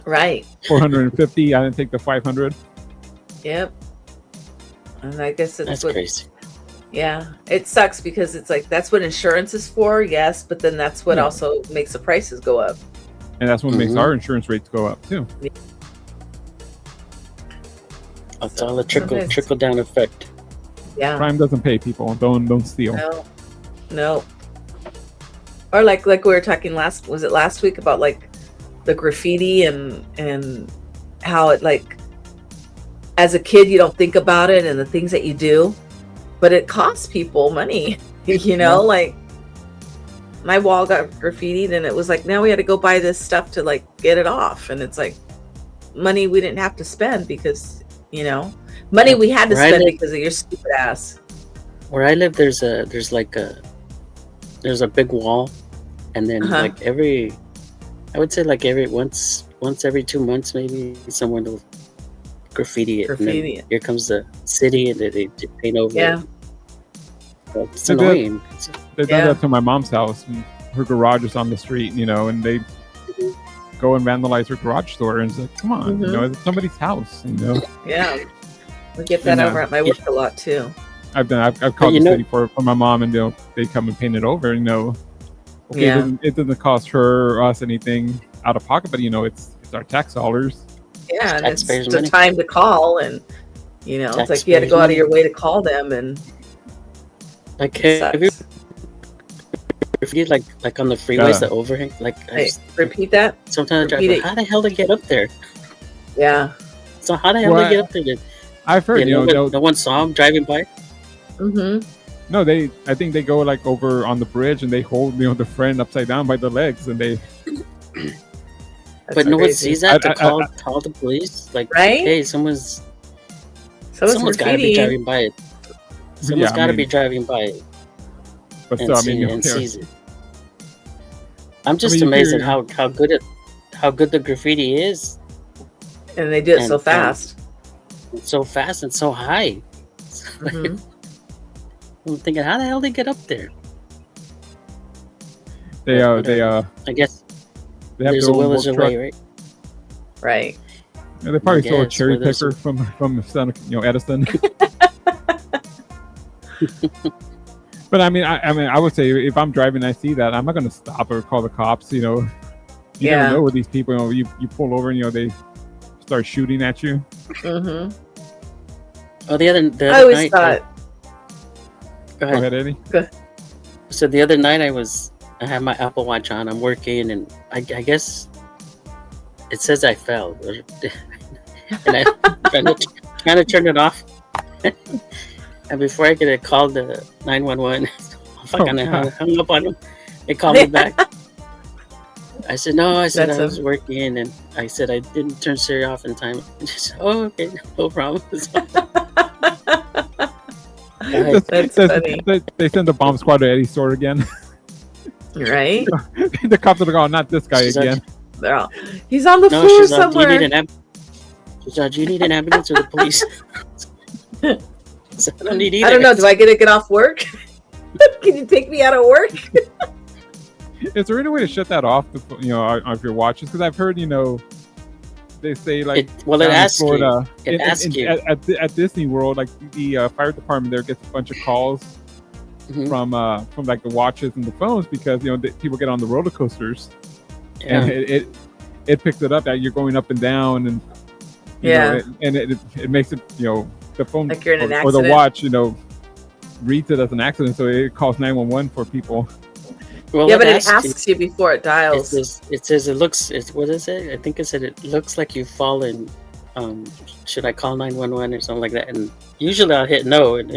Right. 450. I didn't take the 500. Yep. And I guess that's crazy. Yeah. It sucks because it's like, that's what insurance is for, yes, but then that's what also makes the prices go up. And that's what makes our insurance rates go up too. Yeah. It's all a trickle down effect. Yeah. Crime doesn't pay, people. Don't steal. No. Or like we were talking last week about like the graffiti and how it, like, as a kid you don't think about it and the things that you do, but it costs people money. You know, like my wall got graffitied and it was like, now we had to go buy this stuff to like get it off, and it's like money we didn't have to spend because, you know, money we had to spend because of your stupid ass. Where I live, there's a big wall, and then like I would say like once every 2 months maybe someone will graffiti it. And then here comes the city and they paint over it. Well, it's annoying. They did that to my mom's house. Her garage is on the street, you know, and they go and vandalize her garage door, and it's like, come on, you know, it's somebody's house, you know. Yeah, we get that over at my work a lot too. I've called the city for my mom, and they come and paint it over, you know. Okay, it doesn't cost her or us anything out of pocket, but you know, it's our tax dollars. Yeah, and it's the time to call, and you know, it's like you had to go out of your way to call them, and like have you like on the freeways, the overhang, like repeat that. Sometimes I drive, how the hell to get up there? Yeah. So how the hell to get up there? I've heard no one saw him driving by. No, I think they go like over on the bridge and they hold, you know, the friend upside down by the legs, and they. But no one sees that to call the police. Like, hey, someone's got to be driving by it. Someone's got to be driving by it. But still, and sees it. I'm just amazed at how good the graffiti is. And they do it so fast. So fast and so high. I'm thinking, how the hell did they get up there? They I guess they have there's their a own will, work there's a truck. way, right? Right. Yeah, they probably stole a guess, cherry where there's picker from Edison. But I mean, I would say if I'm driving, and I see that, I'm not gonna stop or call the cops. You know, you never know with these people. You pull over and they start shooting at you. Mm-hmm. Oh, the other I always night. thought. Go Go ahead, Eddie. So the other night I had my Apple Watch on. I'm working, and I guess it says I fell, and I trying to turn it off. And before I could call the 911, I hung up on them. They called me back. I said no. I said I was working, and I said I didn't turn Siri off in time. And she said, "Oh, okay, no problem." That's funny. They send the bomb squad to Eddie's store again. Right? The cops are like, "Oh, not this guy again." He's on the floor somewhere. Do you need an ambulance or the police? I don't need either. I don't know. Do I get to get off work? Can you take me out of work? Is there any way to shut that off? Of your watches? Because I've heard, they say like it asks Florida, you. It asks you at Disney World, like the fire department there gets a bunch of calls from like the watches and the phones because people get on the roller coasters, and it picks it up that you're going up and down, and it makes it the phone like you're in an or the accident. watch reads it as an accident, so it calls 911 for people. Well, but it asks you before it dials. It says it looks. What is it? I think it said it looks like you've fallen. Should I call 911 or something like that? And usually I'll hit no, and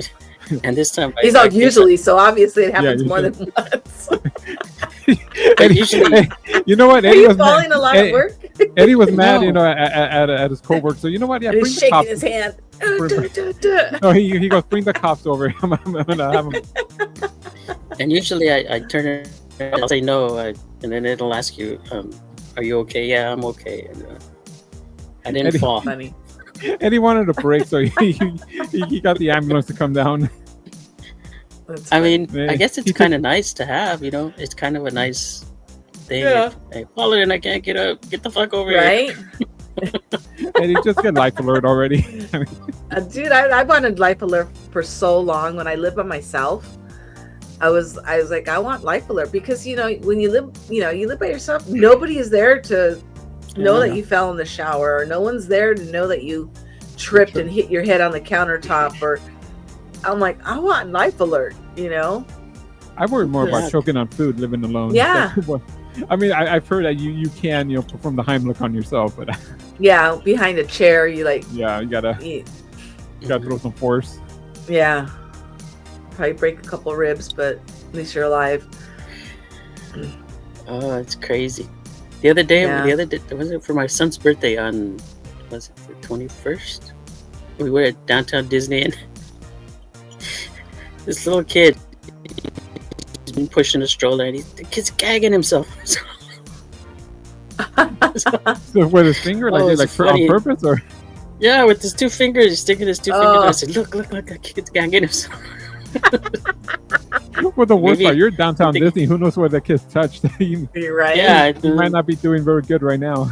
this time he's not usually, so obviously it happens more than once. Usually, you know what? Eddie was falling a lot at work. Eddie was mad, at his coworker. So you know what? Yeah, and he's bring the shaking cops. his hand. No, he goes, bring the cops over. I'm gonna have him. And usually I turn it. I'll say no, and then it'll ask you, "Are you okay?" Yeah, I'm okay. And, I didn't fall. Funny. Eddie wanted a break, so he got the ambulance to come down. I mean, I guess it's kind of nice to have. It's kind of a nice thing. Yeah. I fall and I can't get up. Get the fuck over here. Eddie, just get life alert already. Dude, I wanted life alert for so long. When I lived by myself, I was like, I want life alert because when you live by yourself, nobody is there to know that you fell in the shower, or no one's there to know that you tripped and hit your head on the countertop. Or I'm like, I want life alert. I worry more about choking on food living alone. Yeah. I mean, I've heard that you can perform the Heimlich on yourself, but yeah, behind a chair, you gotta throw some force. Yeah, probably break a couple ribs, but at least you're alive. Oh, it's crazy. The other day, was it for my son's birthday was it the 21st? We were at downtown Disney, and this little kid, he's been pushing a stroller, and the kid's gagging himself. So with his finger, on purpose, or? Yeah, with his two fingers, he's sticking his two fingers. I said, look, that kid's gagging himself. Well, the worst part, you're downtown Disney. Who knows what that kid's touched? You're right. Yeah, he might not be doing very good right now.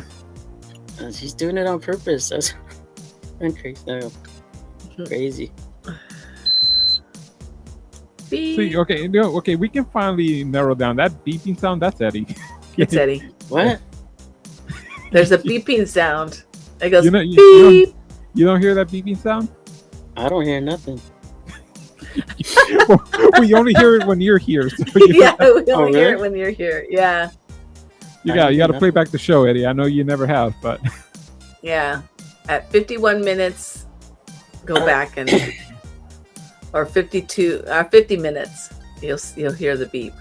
He's doing it on purpose. That's crazy. See, okay, we can finally narrow down that beeping sound. That's Eddie. It's Eddie. What? There's a beeping sound. It goes beep. You don't hear that beeping sound? I don't hear nothing. Well, we only hear it when you're here. So we only hear it when you're here. Yeah. You got to play back the show, Eddie. I know you never have, but yeah, at 51 minutes, go back or 50 minutes, you'll hear the beep.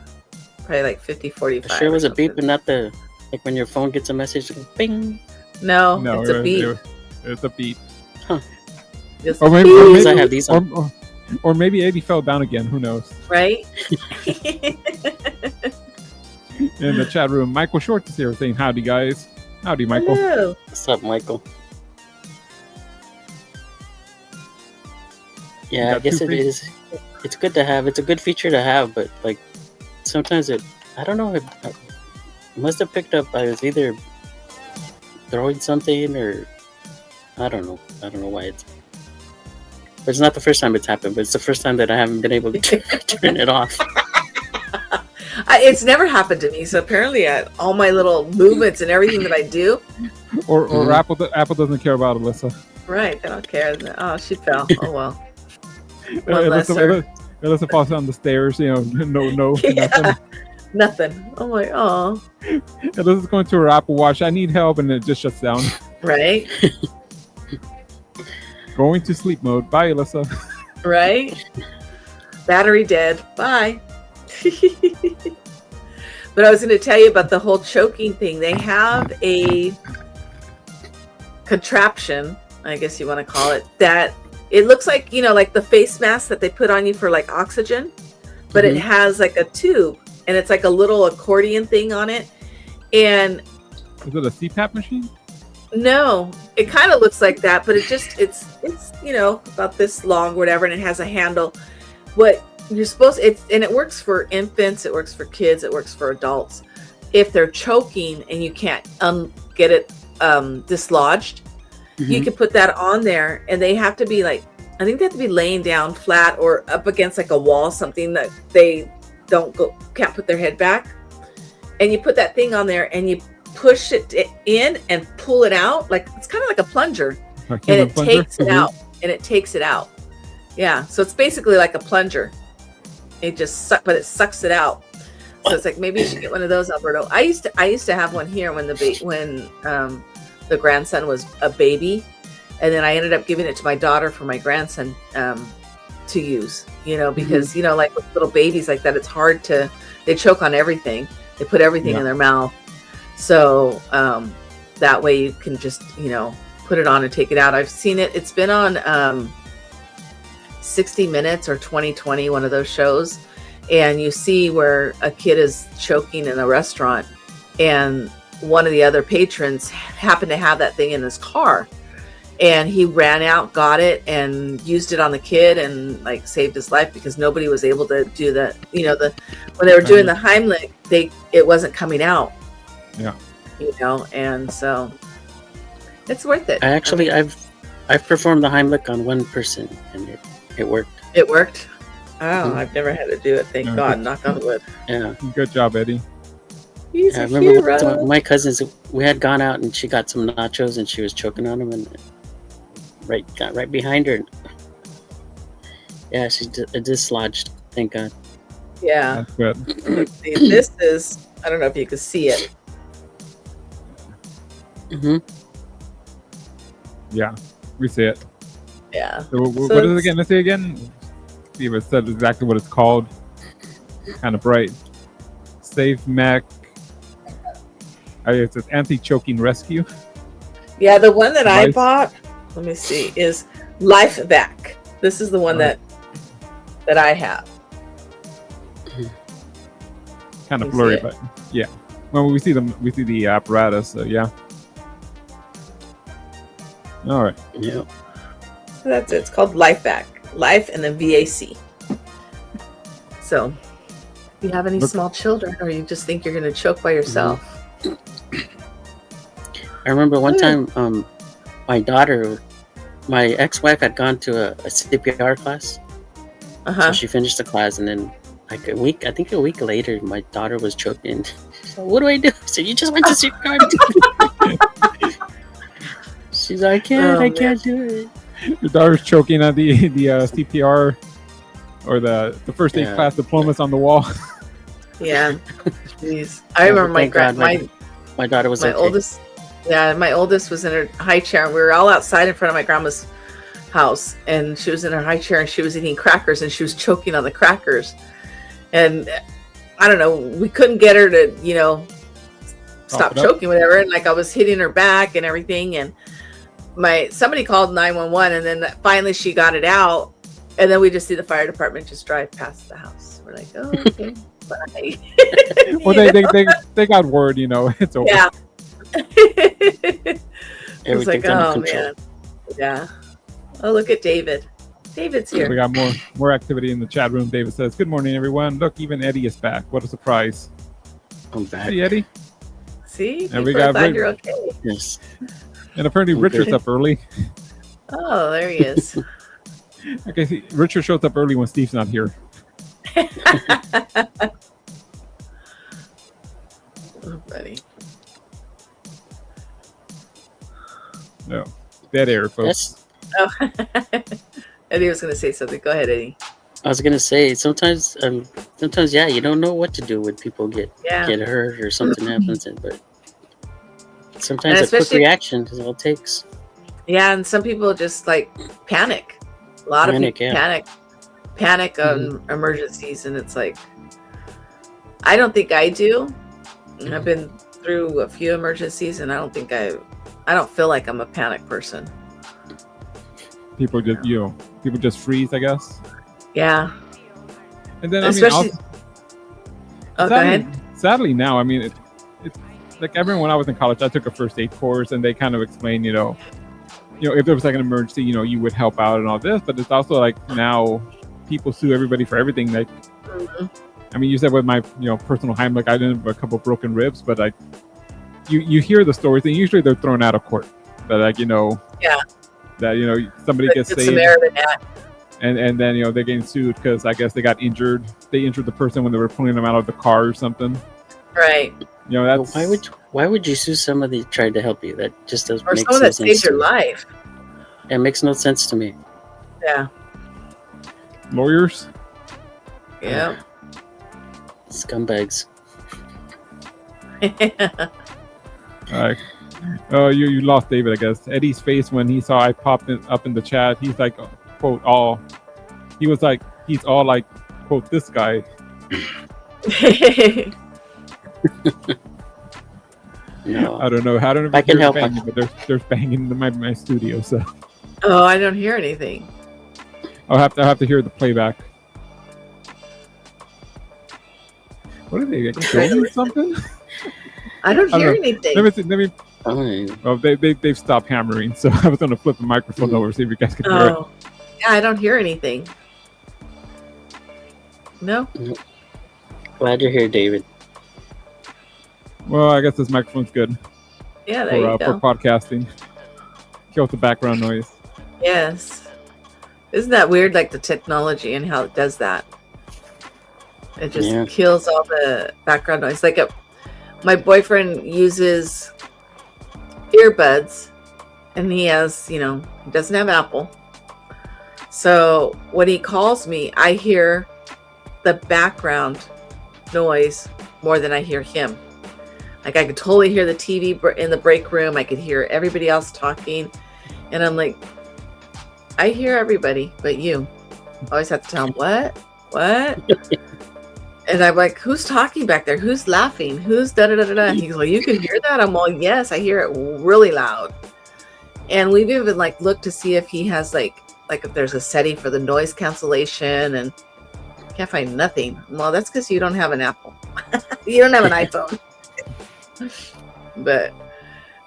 Probably like 50-45. Sure, it was a beep and not like when your phone gets a message, bing. No, it's a beep. It's a beep. Huh. Or maybe I have these or maybe Eddie fell down again. Who knows? Right? In the chat room, Michael Short is here saying, howdy, guys. Howdy, Michael. Hello. What's up, Michael? Yeah, I guess it is. It's good to have. It's a good feature to have, but like sometimes it I don't know. I must have picked up. I was either throwing something or I don't know. I don't know why it's. But it's not the first time it's happened. But it's the first time that I haven't been able to turn it off. It's never happened to me. So apparently, all my little movements and everything that I do. Or Apple doesn't care about Elissa. Right, they don't care. Oh, she fell. Oh well. Elissa falls down the stairs. No, Yeah. Nothing. I'm like, oh. Elissa's going to her Apple Watch. I need help, and it just shuts down. Right. Going to sleep mode. Bye, Elissa. Right. Battery dead. Bye. But I was going to tell you about the whole choking thing. They have a contraption, I guess you want to call it, that it looks like, like the face mask that they put on you for like oxygen, but it has like a tube and it's like a little accordion thing on it. And is it a CPAP machine? No, it kind of looks like that, but it's about this long, whatever, and it has a handle. What you're supposed and it works for infants, it works for kids, it works for adults. If they're choking and you can't get it dislodged, you can put that on there, and they have to be I think they have to be laying down flat or up against like a wall, something that they can't put their head back. And you put that thing on there and you push it in and pull it out. Like it's kind of like a plunger, and it takes it out, and it takes it out. Yeah. So it's basically like a plunger. It but it sucks it out. So it's like, maybe you should get one of those, Alberto. I used to have one here when the grandson was a baby, and then I ended up giving it to my daughter for my grandson to use, because like with little babies like that, it's hard they choke on everything. They put everything in their mouth. So that way you can just, put it on and take it out. I've seen it. It's been on 60 Minutes or 2020, one of those shows. And you see where a kid is choking in a restaurant, and one of the other patrons happened to have that thing in his car, and he ran out, got it, and used it on the kid, and saved his life, because nobody was able to do that. When they were doing the Heimlich, it wasn't coming out. Yeah. And so it's worth it. I've performed the Heimlich on one person, and it worked. It worked. Oh, I've never had to do it. Thank God. Knock on wood. Yeah. Good job, Eddie. He's I a remember hero. my cousins, we had gone out and she got some nachos and she was choking on them, and got right behind her. Yeah, it dislodged. Thank God. Yeah. That's good. Let's see. This is, I don't know if you can see it. Yeah, we see it. Yeah. So what is it again? Let's see again. See if it said exactly what it's called. Kind of bright. Save Mac. It says anti-choking rescue. Yeah, the one that I bought, let me see, is Life Vac. This is the one that I have. Kind of blurry, but yeah. Well, we see the apparatus, so yeah. All right. Yeah. So that's it. It's called Life Vac. Life and then VAC. So, if you have any small children, or you just think you're going to choke by yourself. I remember one time, my ex-wife had gone to a CPR class. So she finished the class, and then a week later, my daughter was choking. She's like, "What do I do?" I said, "You just went to CPR." She's like, I can't do it. Your daughter's choking on the CPR or the first aid class diplomas on the wall. Yeah. Jeez. I remember my daughter was my oldest. Yeah, my oldest was in her high chair, and we were all outside in front of my grandma's house, and she was in her high chair, and she was eating crackers, and she was choking on the crackers. And I don't know, we couldn't get her to, stop choking, whatever. And I was hitting her back and everything, and somebody called 911, and then finally she got it out, and then we just see the fire department just drive past the house. We're like, oh, okay, bye. Well, they got word, it's over. Yeah. It was like, oh man, yeah. Oh, look at David. David's here. We got more activity in the chat room. David says, "Good morning, everyone. Look, even Eddie is back. What a surprise." I'm back. Hey, Eddie. See? And we People are got glad you're okay. Yes. And apparently Okay. Richard's up early. Oh, there he is. Okay, see, Richard shows up early when Steve's not here. Oh, buddy. No. Dead air, folks. That's, Oh, Eddie was going to say something. Go ahead, Eddie. I was gonna say sometimes, yeah, you don't know what to do when people get Yeah. hurt or something happens, but sometimes And a quick especially- reaction is all it takes. Yeah, and some people just like panic. A lot of Panic, people yeah. panic on emergencies, and it's like, I don't think I do. And I've been through a few emergencies, and I don't feel like I'm a panic person. People just, people just freeze, I guess. Yeah. And then, Especially. Oh, go ahead. Sadly now, I mean, it's like everyone, when I was in college, I took a first aid course, and they kind of explained, if there was like an emergency, you would help out and all this. But it's also like now people sue everybody for everything. Like, I mean, you said with my, personal Heimlich, I didn't have a couple broken ribs, but like, you hear the stories, and usually they're thrown out of court. But like, Yeah. that somebody But gets Good saved, Samaritan Act. and then they're getting sued because I guess they got injured. They injured the person when they were pulling them out of the car or something. Right. That's Why would you sue somebody that tried to help you? That just doesn't Or make someone that saved your life. It makes no sense to me. Yeah. lawyers. Yeah. Scumbags. Oh, you lost David, I guess. Eddie's face when he saw I popped up in the chat. He's like, quote, all. He was like, he's all like, quote, this guy. No. I don't know. I don't know if I can there's help. banging, but there's banging in my studio. So Oh, I don't hear anything. I'll have to hear the playback. What are they exploding something? I don't I don't hear know. anything. Let me. Oh, Oh, they've stopped hammering. So I was gonna flip the microphone over see if you guys could hear it. Oh. Yeah, I don't hear anything. No? glad you're here, David. Well, I guess this microphone's good Yeah, there you for go. podcasting. Kill the background noise. Yes. Isn't that weird, like the technology and how it does that? It just Yeah. kills all the background noise. Like my boyfriend uses earbuds and he has, he doesn't have Apple. So when he calls me, I hear the background noise more than I hear him. Like I could totally hear the TV in the break room. I could hear everybody else talking. And I'm like, I hear everybody but you. I always have to tell him, what? And I'm like, who's talking back there? Who's laughing? Who's da-da-da-da-da? He's like, you can hear that? I'm all, yes, I hear it really loud. And we've even looked to see if he has like if there's a setting for the noise cancellation, and can't find nothing. Well, that's because you don't have an Apple. You don't have an iPhone. But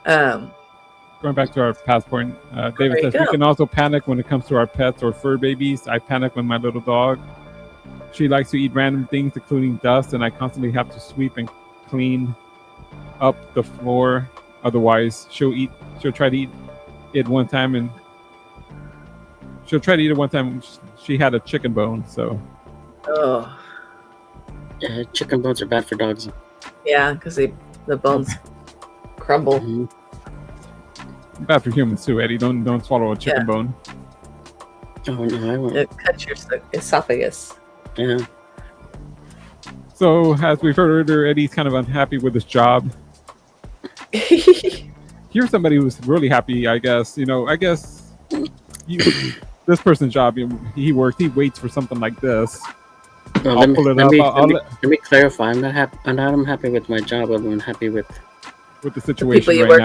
Going back to our past point, There David you says we go. can also panic when it comes to our pets or fur babies. I panic when my little dog. She likes to eat random things, including dust, and I constantly have to sweep and clean up the floor. Otherwise, she'll try to eat it one time, and she had a chicken bone. So oh Yeah, chicken bones are bad for dogs. yeah, because the bones crumble. Mhm. bad for humans too, Eddie. Don't swallow a chicken Yeah. bone. Oh no, I won't. It cuts your esophagus. Yeah. So as we've heard earlier, Eddie's kind of unhappy with his job. Here's somebody who's really happy, I guess. This person's job, he waits for something like this. Well, I'll pull it up. let me clarify. I'm not unhappy with my job. I'm unhappy with With the situation you right work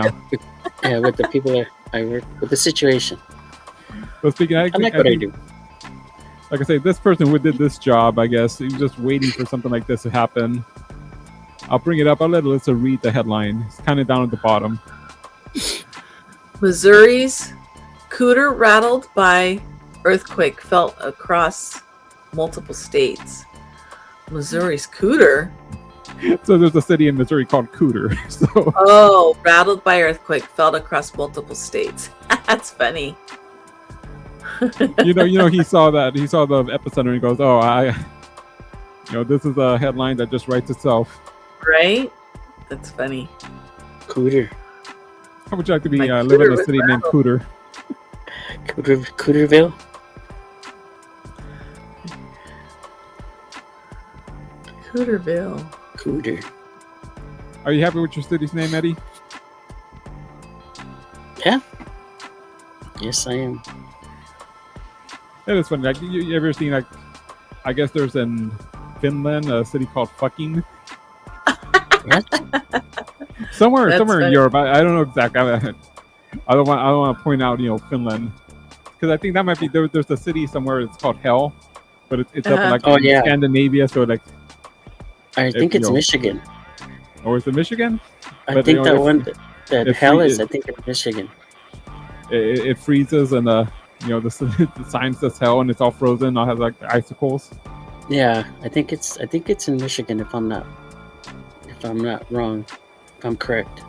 now. with the people that I work with, the situation. But speaking, I like what I do. Like I say, this person who did this job, I guess, he was just waiting for something like this to happen. I'll bring it up. I'll let Elissa read the headline. It's kind of down at the bottom. Missouri's cooter rattled by earthquake felt across multiple states. Missouri's cooter? So there's a city in Missouri called Cooter. So Oh, rattled by earthquake, felt across multiple states. That's funny. he saw that. He saw the epicenter and he goes, "Oh, this is a headline that just writes itself." Right? That's funny. Cooter. How would you like to be My live in Cooter a was city named Cooter? Cooterville. Cooterville. Cooter. Are you happy with your city's name, Eddie? Yeah. Yes, I am. It is funny. Like, you ever seen, like, I guess there's in Finland a city called Fucking. What? Somewhere in funny. Europe. I don't know exactly. I don't want to point out, Finland, because I think that might be there's a city somewhere that's called Hell, but it's up in, like, Scandinavia. So, like, I think it's Michigan. Or is it Michigan? I think that one that Hell is. I think it's Michigan. It freezes and the sign says Hell and it's all frozen. It has, like, icicles. Yeah, I think it's in Michigan if I'm not wrong. If I'm correct.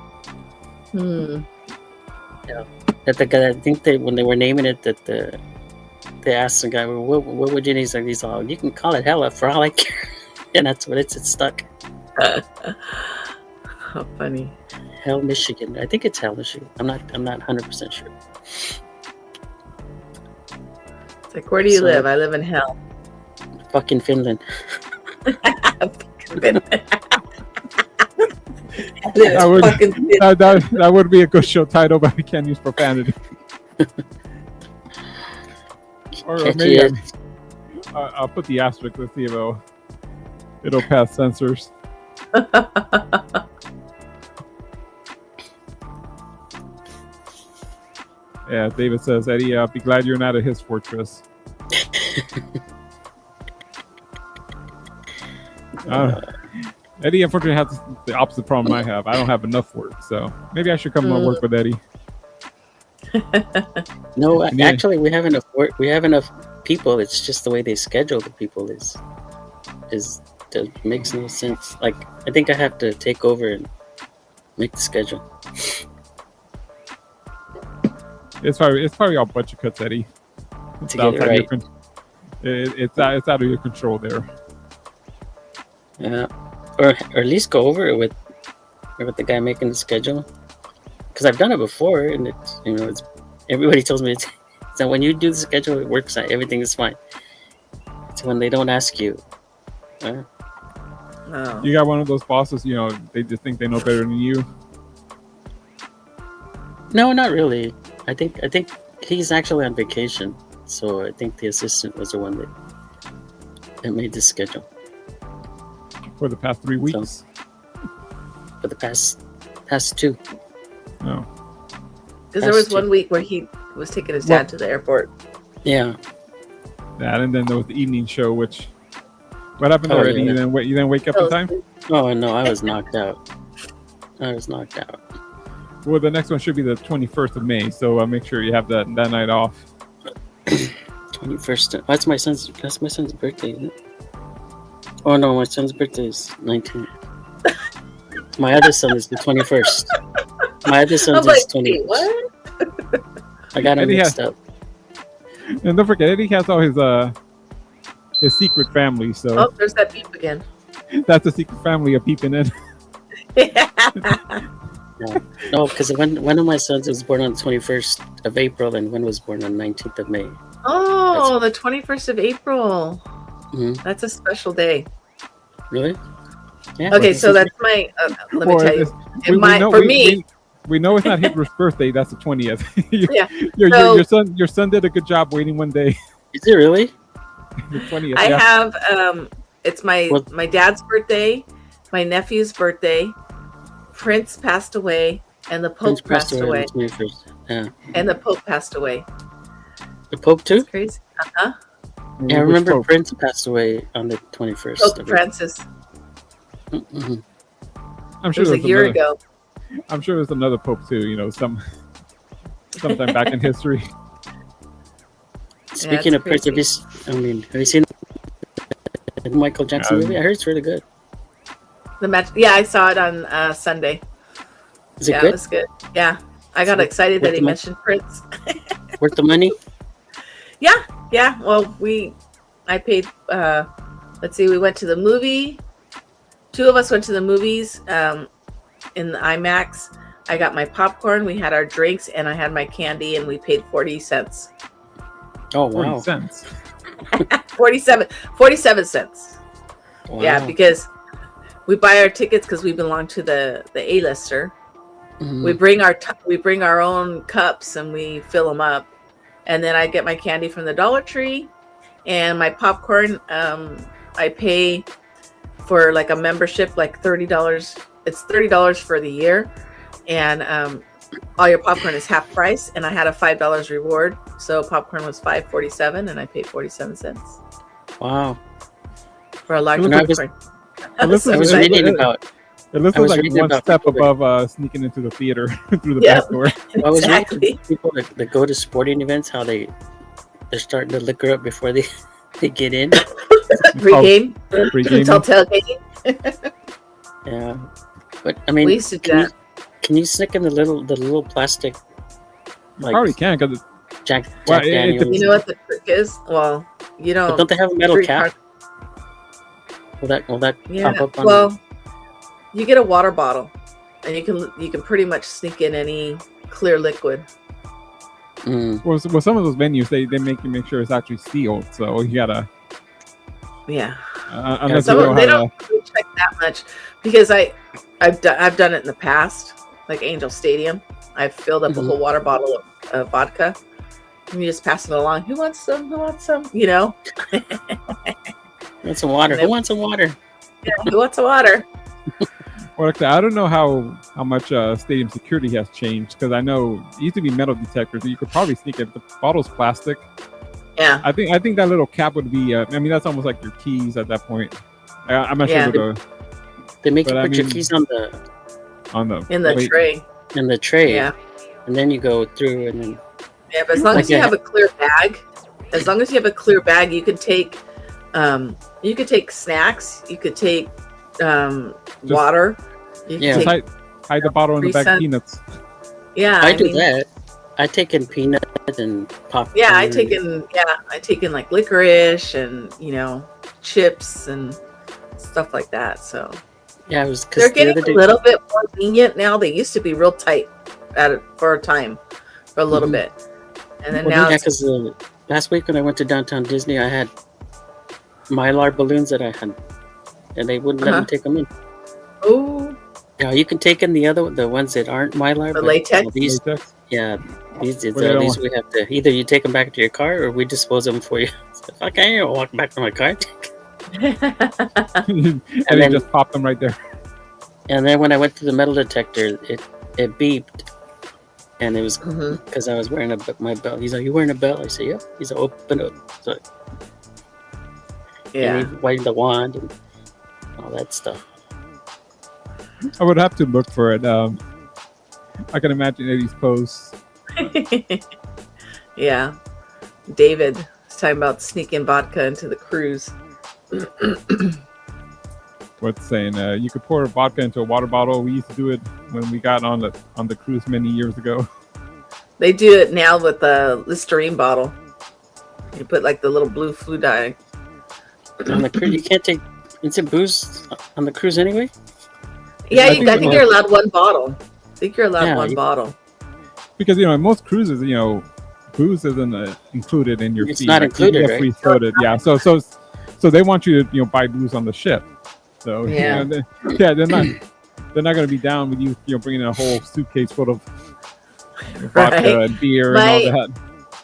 Yeah. That the guy, I think when they were naming it, that they asked the guy, well, what would you need? He's all, you can call it Hella for all I care. And that's what it's stuck. How funny. Hell, Michigan. I think it's Hell, Michigan. I'm not 100% sure. It's like, where do you live? I live in Hell. Fucking Finland. That would be a good show title, but we can't use profanity. or maybe I'll put the asterisk. Let's see if it'll pass censors. Yeah, David says, Eddie, be glad you're not at his fortress. Eddie, unfortunately, has the opposite problem I have. I don't have enough work, so maybe I should come and work with Eddie. No, actually, we have enough work. We have enough people. It's just the way they schedule the people that makes no sense. Like, I think I have to take over and make the schedule. It's probably all budget cuts, Eddie. It's outside it's out of your control there. Yeah, or at least go over it with the guy making the schedule, because I've done it before, and it's everybody tells me it's that when you do the schedule, it works out, everything is fine. It's when they don't ask you. No. You got one of those bosses, they just think they know better than you. No, not really. I think he's actually on vacation, so I think the assistant was the one that made the schedule. For the past 3 weeks? For the past 2. No. Because there was 1 week where he was taking his dad to the airport. Yeah. That, and then there was the evening show, which... What happened already? Yeah. You didn't wake up in time? Oh, no, I was knocked out. Well, the next one should be the 21st of May, so make sure you have that night off. 21st. That's my son's birthday, isn't it? Oh no, my son's birthday is 19th. My other son is the 21st. My other son is 20th. What? I got him mixed up. And don't forget, Eddie has all his secret family. So oh, there's that beep again. That's a secret family of peeping in. Yeah. No, because one of my sons was born on the 21st of April, and one was born on the 19th of May. Oh, the 21st of April. Mm-hmm. That's a special day. Really? Yeah. Okay, so that's my. Let me tell you. We know it's not Hitler's birthday. That's the 20th. Yeah. Your son did a good job waiting one day. Is it really? The 20th. I have. It's my dad's birthday, my nephew's birthday. Prince passed away, and the Pope passed away. Yeah. And the Pope passed away. The Pope too? That's crazy. Uh-huh. Yeah, I remember Prince passed away on the 21st. Pope Francis. Mm-hmm. I'm sure it was a year ago. I'm sure there's another Pope too. Sometime back in history. Speaking of Prince, have you seen the Michael Jackson movie? I heard it's really good. The match. Yeah, I saw it on Sunday. Is it Yeah, good? it was good. Yeah, I got excited that he mentioned Prince. Worth the money? Yeah. Well, I paid. Let's see. We went to the movie. Two of us went to the movies in the IMAX. I got my popcorn. We had our drinks, and I had my candy, and we paid 40 cents. Oh 40 wow! cents. 47 cents. Wow. Yeah, because we buy our tickets because we belong to the A-lister. Mhm. We bring our own cups and we fill them up, and then I get my candy from the Dollar Tree, and my popcorn. I pay for like a membership, like $30. It's $30 for the year, and all your popcorn is half price. And I had a $5 reward, so popcorn was $5.47, and I paid 47 cents Wow. for a large Look, I popcorn. Alyssa I was excited. reading about. This I was was like reading one about step people that- above sneaking into the theater through the Yeah. back door. I was Exactly. reading people that go to sporting events how they're starting to liquor up before they get in. Pre-game, Pre-game. until tailgating. Yeah, but I mean, We used to do that. can you sneak in the little plastic like Probably can because Jack Well, it Daniels? You know what the trick is? Well, you But don't. don't they have a metal free cap? card- Will that Yeah. pop up on? Well, you get a water bottle, and you can pretty much sneak in any clear liquid. Mm, well, some of those venues they make you make sure it's actually sealed, so you gotta Yeah. unless Some you of know they how don't really check that much because I've done it in the past, like Angel Stadium. I've filled up a Mhm. whole water bottle of vodka, and you just pass it along. Who wants some? Who wants some? You know, want some water? And Who then- wants some water? yeah, who wants some water? Well, actually, I don't know how much stadium security has changed because I know it used to be metal detectors. You could probably sneak it. The bottle's plastic. Yeah. I think that little cap would be. I mean, that's almost like your keys at that point. I'm not Yeah. sure They make you But I put your mean- keys on the In the wait, tray. in the tray, Yeah. and then you go through, and then Yeah, but as long Like as you a- have a clear bag, you can take snacks, you could take water, you can Yeah. Just take, hide the bottle in the bag of 3 peanuts. yeah, I do mean, that. I take in peanuts and popcorn. Yeah, I take in like licorice and chips and stuff like that. So Yeah, it was they're because the getting other a day. little bit more lenient now. They used to be real tight for a time, for a little Mhm. bit, and then Well, now Yeah, it's, because last week when I went to downtown Disney, I had Mylar balloons that I had, and they wouldn't let me take them in. oh, Yeah, you can take in the ones that aren't Mylar. The but, latex? These, Latex. yeah, these Well, they don't these we have to either you take them back to your car or we dispose them for you. So if I can't walk back to my car. and then- then just pop them right there. And then when I went to the metal detector, it beeped, and it was Mhm. because I was wearing my belt. He's like, "You wearing a belt?" I said, "Yep." He's like, "Open up." So Yeah, and he waved the wand and all that stuff. I would have to look for it. I can imagine Eddie's posts. yeah. David is talking about sneaking vodka into the cruise. What's saying? You could pour vodka into a water bottle. We used to do it when we got on the cruise many years ago. They do it now with the Listerine bottle. You put like the little blue food dye. On the cruise, you can't take instant booze on the cruise anyway. Yeah, I I think think it you're allowed one bottle. I think you're allowed Yeah, one you- bottle. Because in most cruises, booze isn't included in your It's fee. not Like, included, you get right? free soda. Yeah. So they want you to buy booze on the ship. So Yeah. they're not going to be down with you bringing a whole suitcase full of vodka Right. and beer My- and all that.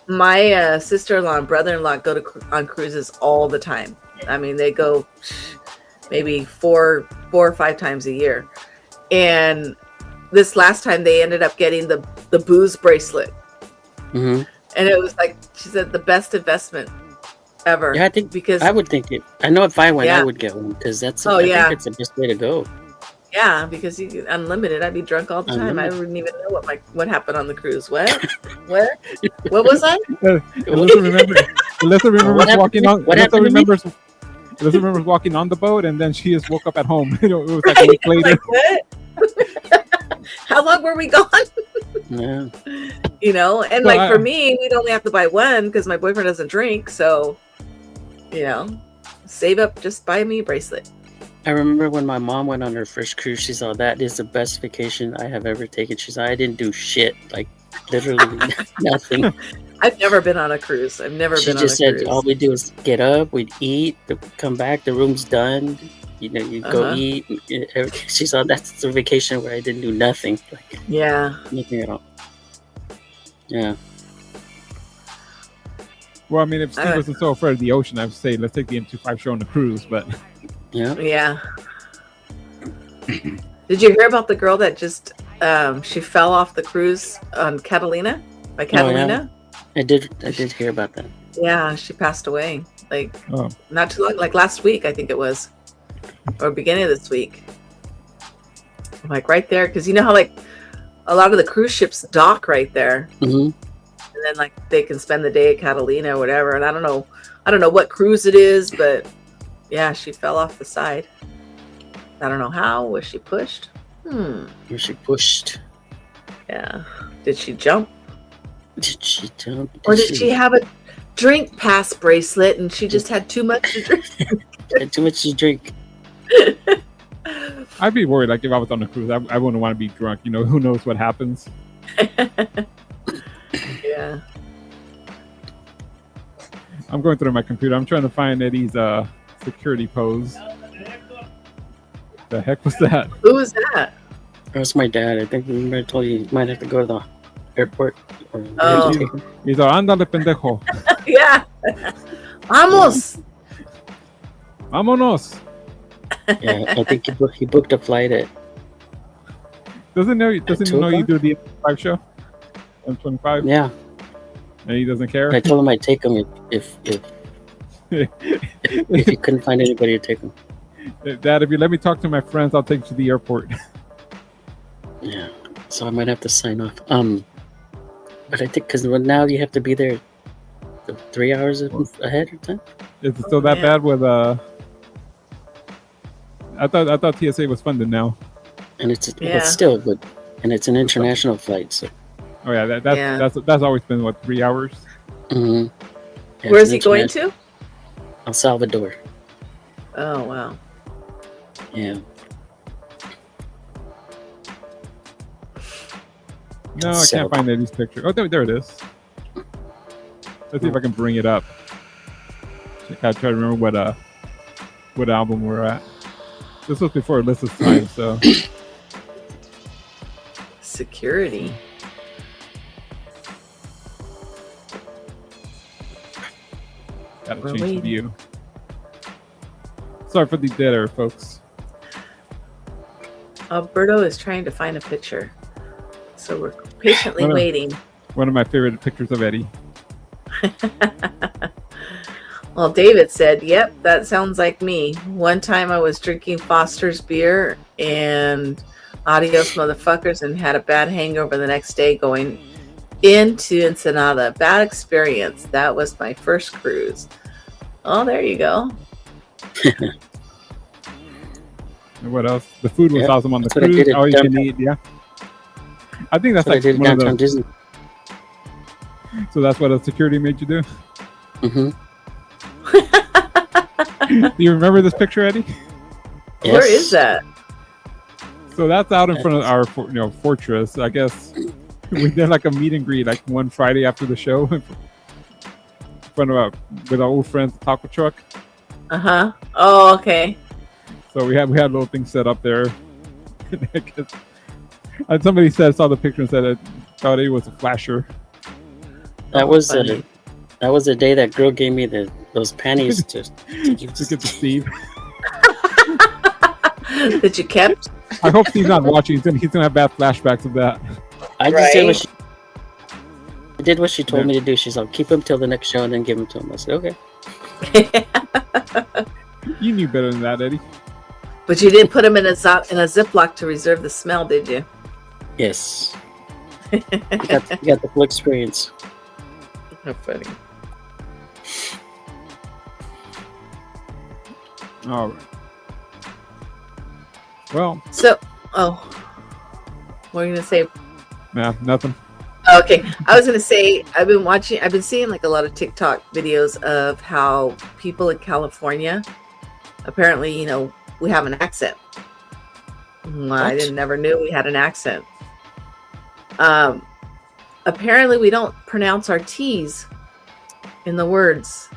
My sister-in-law and brother-in-law go on cruises all the time. I mean, they go maybe four or 5 times a year. And this last time they ended up getting the booze bracelet. Mm-hmm. And it was like, she said, the best investment ever. Yeah, I think Because I would think it. I know if I went, I Yeah. would get one because that's. Oh, I yeah. think it's the best way to go. yeah, because you get unlimited. I'd be drunk all the time. I Unlimited. wouldn't even know what happened on the cruise. What? What was I? Alyssa remembers What happened walking to me? on. What Alyssa happened to me? remembers. Elissa remembers walking on the boat, and then she just woke up at home. It was like a week later. Like, what? How long were we gone? Yeah. You know, and Well, like for me, we'd only have to buy one because my boyfriend doesn't drink. So, you know, save up, just buy me a bracelet. I remember when my mom went on her first cruise, she said, that is the best vacation I have ever taken. She said, I didn't do shit. Like, literally nothing. I've never been on a cruise. I've never She been on a just said, cruise. all we do is get up, we'd eat, come back, the room's done. You know, you go eat. She said, that's the vacation where I didn't do nothing. Like, Yeah. nothing at all. Yeah. Well, I mean, if Steve wasn't so afraid of the ocean, I'd say let's take the M25 show on the cruise. But Yeah. Yeah. Did you hear about the girl that just she fell off the cruise on Catalina? By Catalina? I did hear about that. Yeah, she passed away. Like oh, not too long, like last week, I think it was, or beginning of this week. Like right there, because you know how like a lot of the cruise ships dock right there, Mm-hmm. and then like they can spend the day at Catalina or whatever. And I don't know what cruise it is, but yeah, she fell off the side. I don't know how. Was she pushed? Was she pushed? Yeah. Did she jump? Did she jump? Or did she have a drink pass bracelet and she just had too much to drink? Had too much to drink. I'd be worried. Like if I was on a cruise, I wouldn't want to be drunk. You know, who knows what happens? Yeah. I'm going through my computer. I'm trying to find Eddie's security pose. The heck was that? Who was that? That was my dad. I think I told you might have to go to the airport. Or Oh. He's like, ándale, pendejo. Yeah. Vamos. Vámonos. Yeah, I think he booked a flight at. Doesn't he know you do the M25 show? M25? Yeah, And he doesn't care? I told him I'd take him if he couldn't find anybody to take him. Dad, if you let me talk to my friends, I'll take you to the airport. Yeah, so I might have to sign off. But I think because now you have to be there 3 hours ahead of time. Is it still that bad with I thought TSA was funded now. And it's still good, and it's an international flight. So. Oh yeah, that's always been what, 3 hours. Mm-hmm. Yeah, Where is he going to? El Salvador. Oh wow. Yeah. No, I can't find Eddie's picture. Oh, there it is. Let's see if I can bring it up. I gotta try to remember what album we're at. This was before Elissa's time, so. Security. Gotta change the view. Sorry for the dead air, folks. Alberto is trying to find a picture, so we're patiently waiting. One of my favorite pictures of Eddie. Well, David said, "Yep, that sounds like me. One time I was drinking Foster's beer and adios motherfuckers and had a bad hangover the next day going into Ensenada. Bad experience. That was my first cruise." Oh, there you go. And what else? The food was awesome on the That's what I cruise. did All you at can eat, yeah. I think that's what like I did one of downtown the. Disney. So that's what a security made you do. Mm-hmm. Do you remember this picture, Eddie? Yes. Where is that? So that's out in front of our fortress. I guess we did like a meet and greet like one Friday after the show in front of with our old friends taco truck. Uh-huh. Oh, okay. So we had a little thing set up there. And somebody saw the picture and said it thought it was a flasher. That was the day that girl gave me those panties to get to Steve. That you kept? I hope Steve's not watching. He's gonna have bad flashbacks of that. I just did what she told me to do. She's like, keep him till the next show and then give him to him. I said, okay. You knew better than that, Eddie. But you didn't put him in a Ziploc to reserve the smell, did you? Yes. You got the full experience. How funny. All right. Well, So, what are you gonna say? nah, nothing. Okay, I was gonna say I've been seeing like a lot of TikTok videos of how people in California, apparently, we have an accent. I never knew we had an accent. Apparently we don't pronounce our T's in the words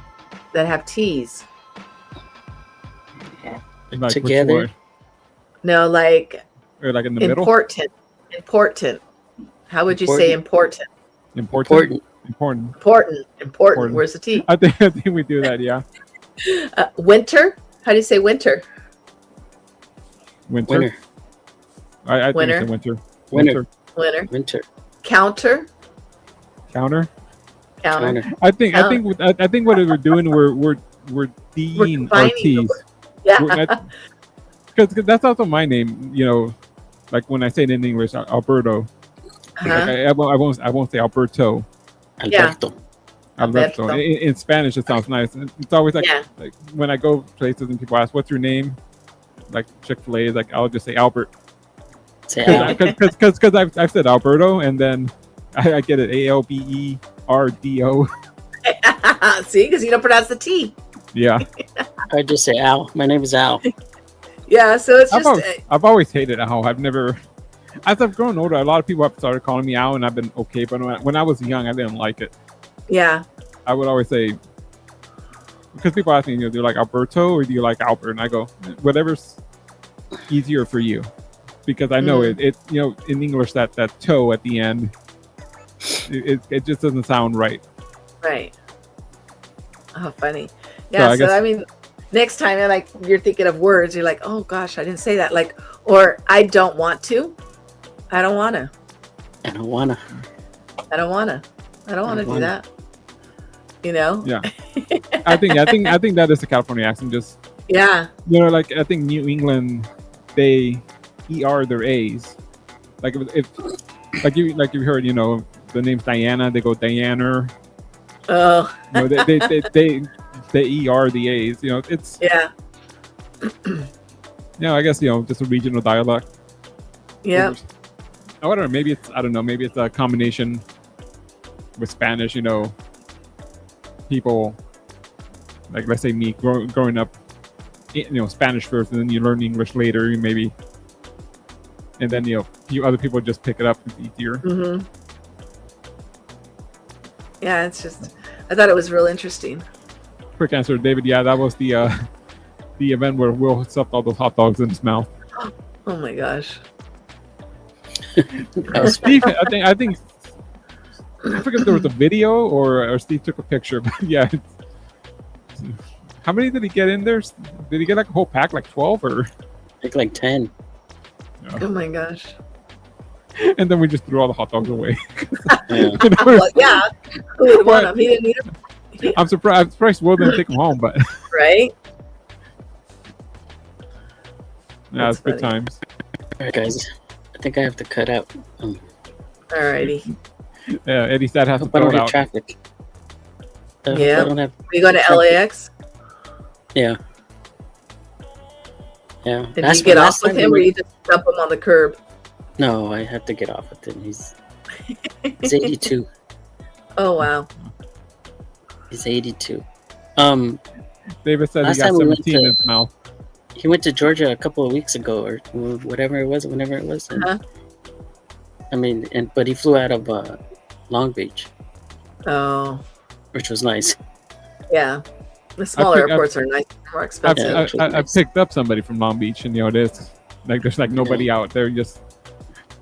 that have T's. Like Together? which No, like or like in the middle. Important. How would you say important? Important. Important. Where's the T? I think we do that. Yeah. Winter. How do you say winter? Winter. I think Winter. it's a Winter. Winter. Counter. I think what we're doing, we're D'ing our T's. Yeah. Because that's also my name. Like when I say it in English, Alberto. Like I won't say Alberto. Alberto. Alberto. In Spanish, it sounds nice. It's always like when I go places and people ask, "What's your name?" Like Chick-fil-A, like I'll just say Albert. Because I've said Alberto, and then I get it ALBERDO. See, because you don't pronounce the T. Yeah. I just say Al. My name is Al. Yeah, so it's I've always hated Al. As I've grown older, a lot of people have started calling me Al, and I've been okay. But when I was young, I didn't like it. Yeah. I would always say, because people ask me, do you like Alberto or do you like Albert? And I go, whatever's easier for you. Because I know it in English, that toe at the end, it just doesn't sound right. Right. Oh, funny. Yeah, so I mean, next time you're thinking of words, you're like, oh gosh, I didn't say that. Like, or I don't want to. I don't want to do that. Yeah. I think that is the California accent. Just like I think New England, they ER their A's. Like if you heard, the name's Diana, they go Diana. Oh. They ER the A's. It's I guess just a regional dialect. Yeah. I don't know. Maybe it's a combination with Spanish. People like, let's say me growing up, Spanish first, and then you learn English later, maybe, and then few other people just pick it up. It's easier. Mm-hmm. Yeah, it's just I thought it was real interesting. Quick answer, David. Yeah, that was the event where Will stuffed all those hot dogs in his mouth. Oh my gosh. Steve, I think I forget if there was a video or Steve took a picture, but yeah. How many did he get in there? Did he get like a whole pack, like 12 or? I think like 10. Yeah. Oh my gosh. And then we just threw all the hot dogs away. Yeah. Well, yeah. Who would want them? He didn't need them. I'm surprised Will didn't take them home, but. Right? Yeah, it's good times. All right, guys. I think I have to cut out. Alrighty. Yeah, Eddie said has to I don't throw get out. traffic. Yeah. I don't have We go to LAX? Yeah. Yeah. Did you get off with him or you just dump him on the curb? No, I have to get off with him. He's 82. Oh, wow. He's 82. David said he got 17 in his mouth. He went to Georgia a couple of weeks ago, or whenever it was. And, but he flew out of Long Beach. Oh. Which was nice. Yeah. The smaller airports are nice, more expensive. I picked up somebody from Long Beach, and it is like there's like nobody out there. You just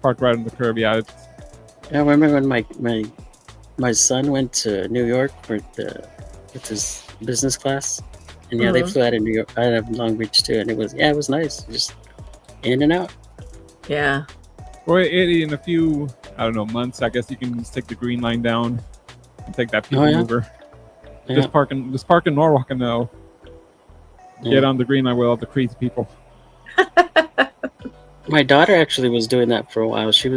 parked right on the curb. Yeah. I remember when my son went to New York with his business class, and they flew out of Long Beach too, and it was nice, just in and out. Yeah. Well, in a few months, I guess you can just take the green line down and take that people mover. Yeah. Just park in Norwalk and they'll get on the green line with all the crazy people. My daughter actually was doing that for a while. She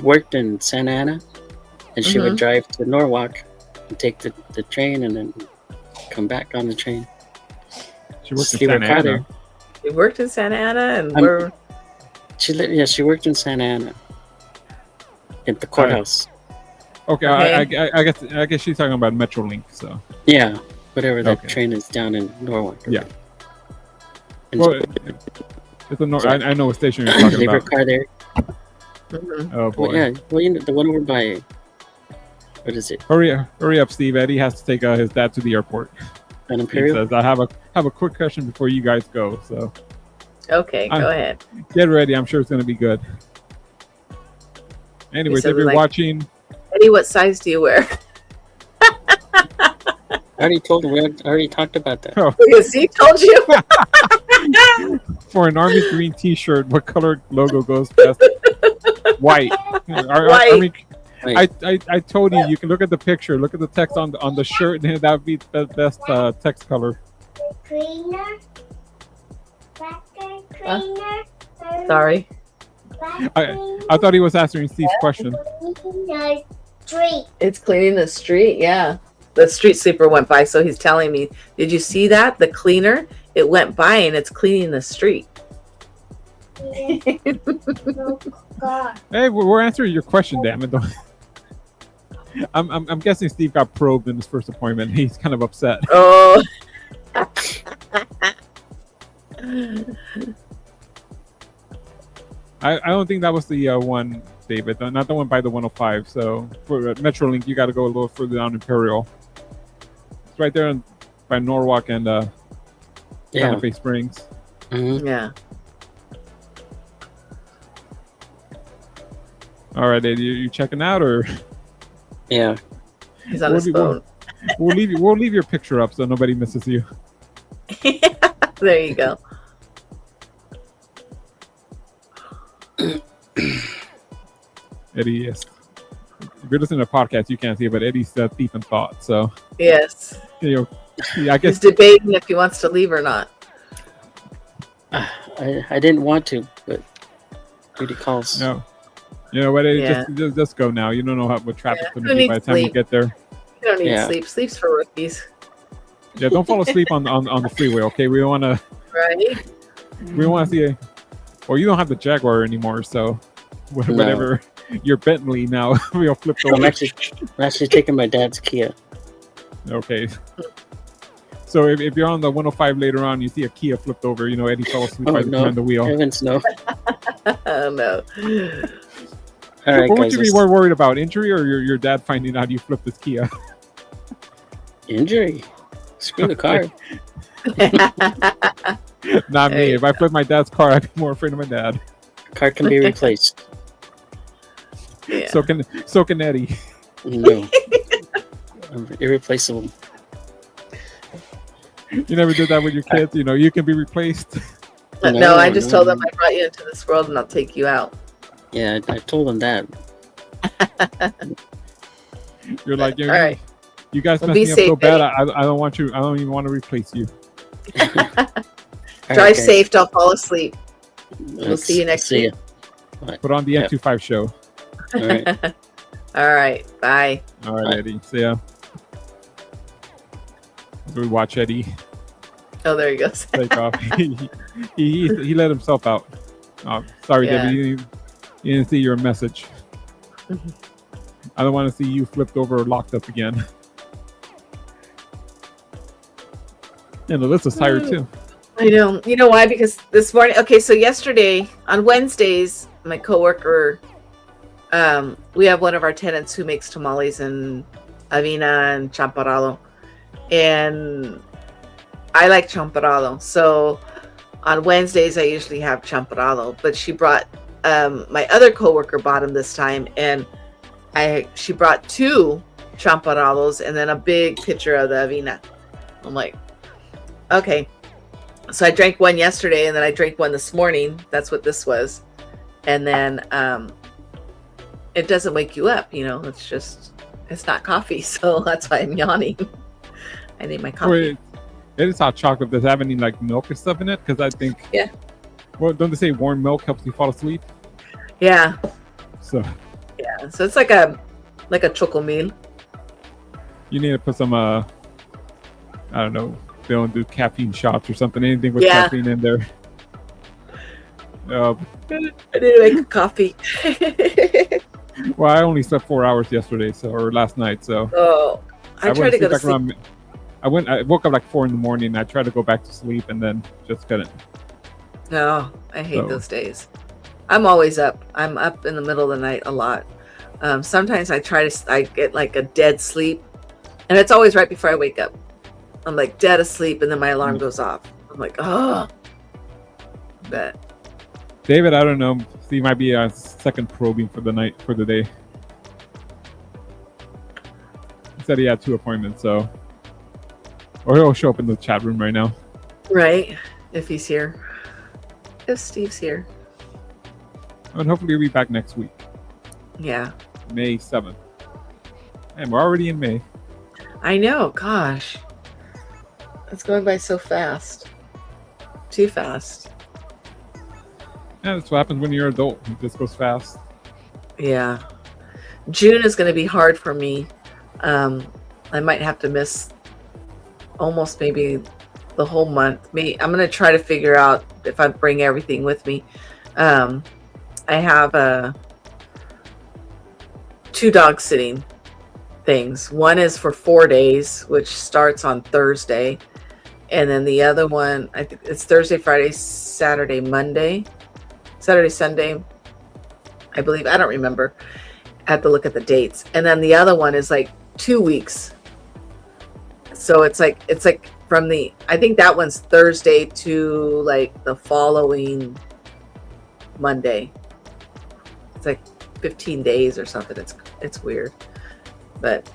worked in Santa Ana, and she would drive to Norwalk and take the train and then come back on the train. She worked in Leave her Santa car Ana. there. You worked in Santa Ana, and She worked in Santa Ana at the courthouse. Okay, Okay. I guess she's talking about Metrolink. So Yeah, whatever that Okay. train is down in Norwalk. Yeah. And well, it's a I know what station you're talking leave her about. car there. Mhm. Oh boy! Well, yeah, well, you know, the one over by, what is it? Hurry up, Steve. Eddie has to take his dad to the airport. An He Imperial? says, "I have a quick question before you guys go. So Okay, go ahead. get ready. I'm sure it's going to be good." Anyways, said if we you're like- watching, Eddie, what size do you wear? I already told him. I already talked about that. Because he told you. for an Army green T-shirt, what color logo goes best? White. White. I told you. You can look at the picture. Look at the text on the shirt, and that would be the best text color. Cleaner. Vacuum cleaner. Sorry. I thought he was answering Steve's question. Cleaner street. It's cleaning the street. Yeah. The street sweeper went by, so he's telling me, did you see that? The cleaner, it went by and it's cleaning the street. God. Hey, we're answering your question, damn it! I'm guessing Steve got probed in his first appointment. He's kind of upset. Oh. I don't think that was the one, David. Not the one by the 105. So for Metrolink, you got to go a little further down Imperial. It's right there by Norwalk and Santa Fe Springs. Mm-hmm. Yeah. All right, Eddie, you checking out or? Yeah. He's on his phone. We'll leave your picture up so nobody misses you. There you go. Eddie, yes. If you're listening to a podcast, you can't see it, but Eddie's deep in thought. So, Yes. I guess He's debating if he wants to leave or not. I didn't want to, but duty calls. no. You know what, Eddie? Yeah. Just go now. You don't know what traffic's Yeah, going who to be by needs the time we sleep? get there. You don't need Yeah. sleep. Sleep's for rookies. Yeah, don't fall asleep on the freeway, okay? We don't want to. Right? We don't want to see a. Well, you don't have the Jaguar anymore, so whatever. Your Bentley now, we'll flip I'm over. actually taking my dad's Kia. Okay. So if you're on the 105 later on, you see a Kia flipped over. Eddie fell asleep Oh, behind the wheel. Heavens, no. Oh, no. All right, What would guys. you be more worried about, injury or your dad finding out you flipped his Kia? Injury. Screw the car. Not There me. you If I flipped my dad's car, I'd be more afraid of my dad. Car can be replaced. Yeah. So can Eddie. No. I'm irreplaceable. You never did that with your kids. You can be replaced. No, I just no. told them I brought you into this world and I'll take you out. Yeah, I told him that. You're like, All right. you guys Well, messed be me up safe, so bad. Eddie. I don't want you. I don't even want to replace you. All Drive right, guys. safe. Don't fall asleep. We'll see you next See week. ya. Put on the Yeah. M25 show. All right. All right. Bye. All right, Bye. Eddie. See ya. So we watch Eddie Oh, there he goes. take off. he let himself out. Oh, sorry, Yeah. Debbie. You didn't see your message. I don't want to see you flipped over or locked up again. And Alyssa's tired too. I know. You know why? Because this morning, okay, so yesterday on Wednesdays, my coworker, we have one of our tenants who makes tamales and avena and champorado, and I like champorado. So on Wednesdays, I usually have champorado, but she brought my other coworker bought him this time, and she brought 2 champarados and then a big pitcher of the avena. I'm like, okay. So I drank one yesterday and then I drank one this morning. That's what this was. And then it doesn't wake you up, it's not coffee. So that's why I'm yawning. I need my coffee. Wait, it is hot chocolate. Does it have any like milk or stuff in it? Because I think. Yeah. Well, don't they say warm milk helps you fall asleep? Yeah. So Yeah. So it's like a chocomil. you need to put some I don't know, don't do caffeine shots or something. Anything with Yeah. caffeine in there. I need to make a coffee. Well, I only slept 4 hours yesterday, or last night. So Oh, I try went to go to back sleep. around. I woke up like 4 in the morning. I tried to go back to sleep and then just couldn't. No, I hate So- those days. I'm always up. I'm up in the middle of the night a lot. Sometimes I get like a dead sleep, and it's always right before I wake up. I'm like dead asleep, and then my alarm goes off. I'm like, oh. But David, I don't know. He might be a second probing for the day. He said he had 2 appointments, so or he'll show up in the chat room right now. right, if he's here, if Steve's here, And hopefully he'll be back next week, yeah. May 7th. And we're already in May. I know. Gosh, it's going by so fast. Too fast. Yeah, that's what happens when you're an adult. It just goes fast. Yeah. June is going to be hard for me. I might have to miss almost maybe the whole month. I'm going to try to figure out if I bring everything with me. I have 2 dog sitting things. One is for 4 days, which starts on Thursday. And then the other one, I think it's Thursday, Friday, Saturday, Sunday, I believe. I don't remember. I have to look at the dates. And then the other one is like 2 weeks. So it's like from I think that one's Thursday to like the following Monday. It's like 15 days or something. It's weird. But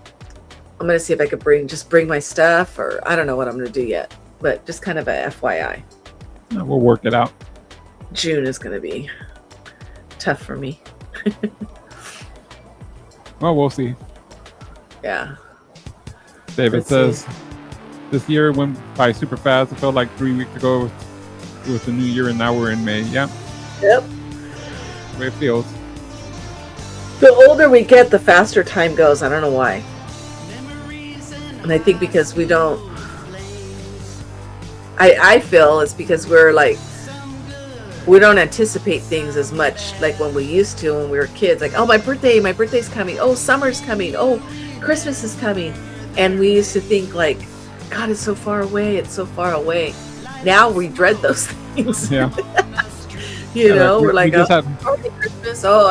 I'm going to see if I could bring my stuff, or I don't know what I'm going to do yet. But just kind of a FYI. Yeah, we'll work it out. June is going to be tough for me. Well, we'll see. Yeah. David Let's says, this year went by super fast. It felt like 3 weeks ago it was the new year, and now we're in May. Yeah, Yep. the way it feels. The older we get, the faster time goes. I don't know why. And I think because we don't... I feel it's because we don't anticipate things as much like when we used to when we were kids. Like, oh, my birthday's coming. Oh, summer's coming. Oh, Christmas is coming. And we used to think like, God, it's so far away. It's so far away. Now we dread those things. Yeah. You know, we're like, just had, already Christmas. Oh,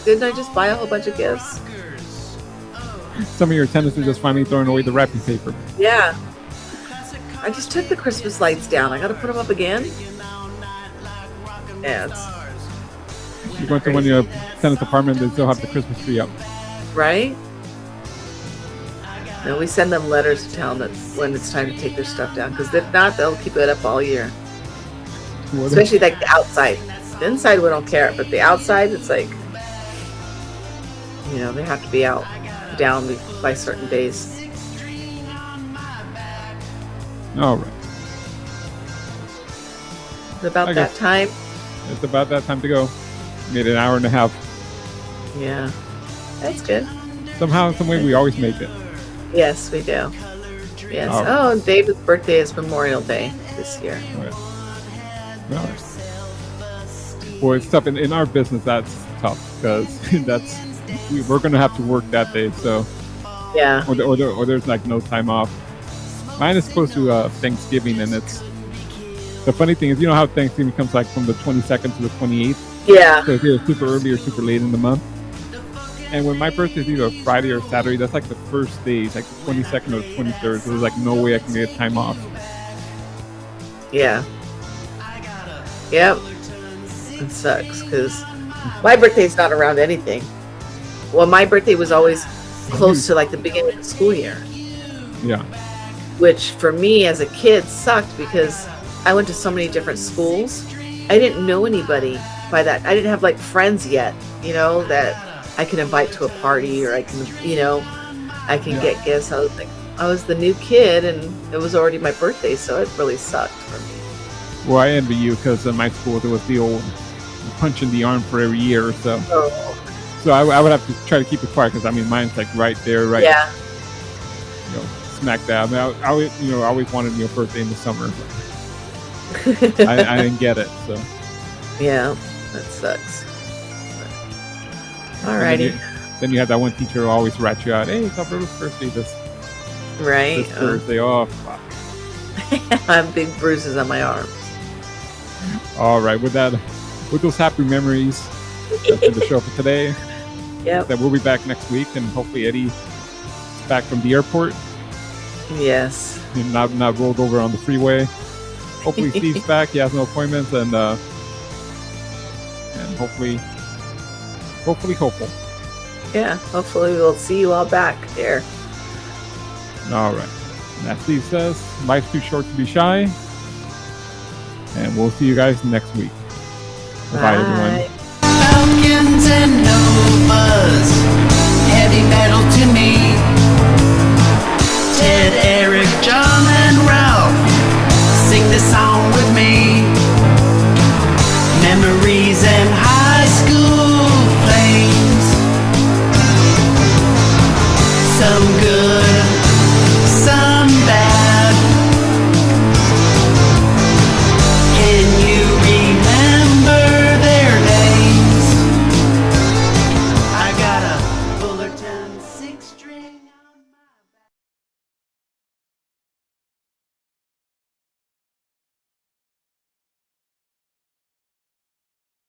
didn't I just buy a whole bunch of gifts? some of your tenants are just finally throwing away the wrapping paper. Yeah. I just took the Christmas lights down. I got to put them up again. Yeah, it's You go into one of your tenant's apartment, they still have the Christmas tree up. right. No, we send them letters to tell them that when it's time to take their stuff down. Because if not, they'll keep it up all year. Especially like the outside. The inside we don't care, but the outside, it's like, you know, they have to be down by certain days. All right. It's about I that guess- time. It's about that time to go. Made an hour and a half. Yeah, that's good. Somehow, some way, we always make it. Yes, we do. Yes. All right. Oh, David's birthday is Memorial Day this year. All right. Well, boy, it's tough. In our business, that's tough because we're going to have to work that day. So, Yeah. or there's like no time off. Mine is close to Thanksgiving, and it's the funny thing is, you know how Thanksgiving comes like from the 22nd to the 28th. Yeah. So it's either super early or super late in the month. And when my birthday is either Friday or Saturday, that's like the first day, it's like the 22nd or the 23rd. So there's like no way I can get time off. Yeah. Yep. It sucks because my birthday's not around anything. Well, my birthday was always close to like the beginning of the school year, Yeah. which for me as a kid sucked because I went to so many different schools. I didn't know anybody by that. I didn't have like friends yet, you know, that I can invite to a party or I can, you know, I can get gifts. I was the new kid and it was already my birthday, so it really sucked for me. Well, I envy you because in my school there was the old punch in the arm for every year or so. Oh, So I would have to try to keep it quiet because I mean mine's like right there, right. yeah. You know, smack dab. I always, I always wanted me a birthday in the summer. I didn't get it, so. Yeah, that sucks. Alrighty. Then you have that one teacher who always rat you out. Hey, it's Alberto's birthday this Thursday. Oh, fuck. I have big bruises on my arms. All right, with those happy memories, that's been the show for today. Yep. That we'll be back next week, and hopefully Eddie's back from the airport. Yes. And not rolled over on the freeway. Hopefully Steve's back. He has no appointments, and hopefully. Yeah, hopefully we'll see you all back there. All right. And as Steve says, life's too short to be shy. And we'll see you guys next week. Bye, everyone. Falcons and Novas, heavy metal to me.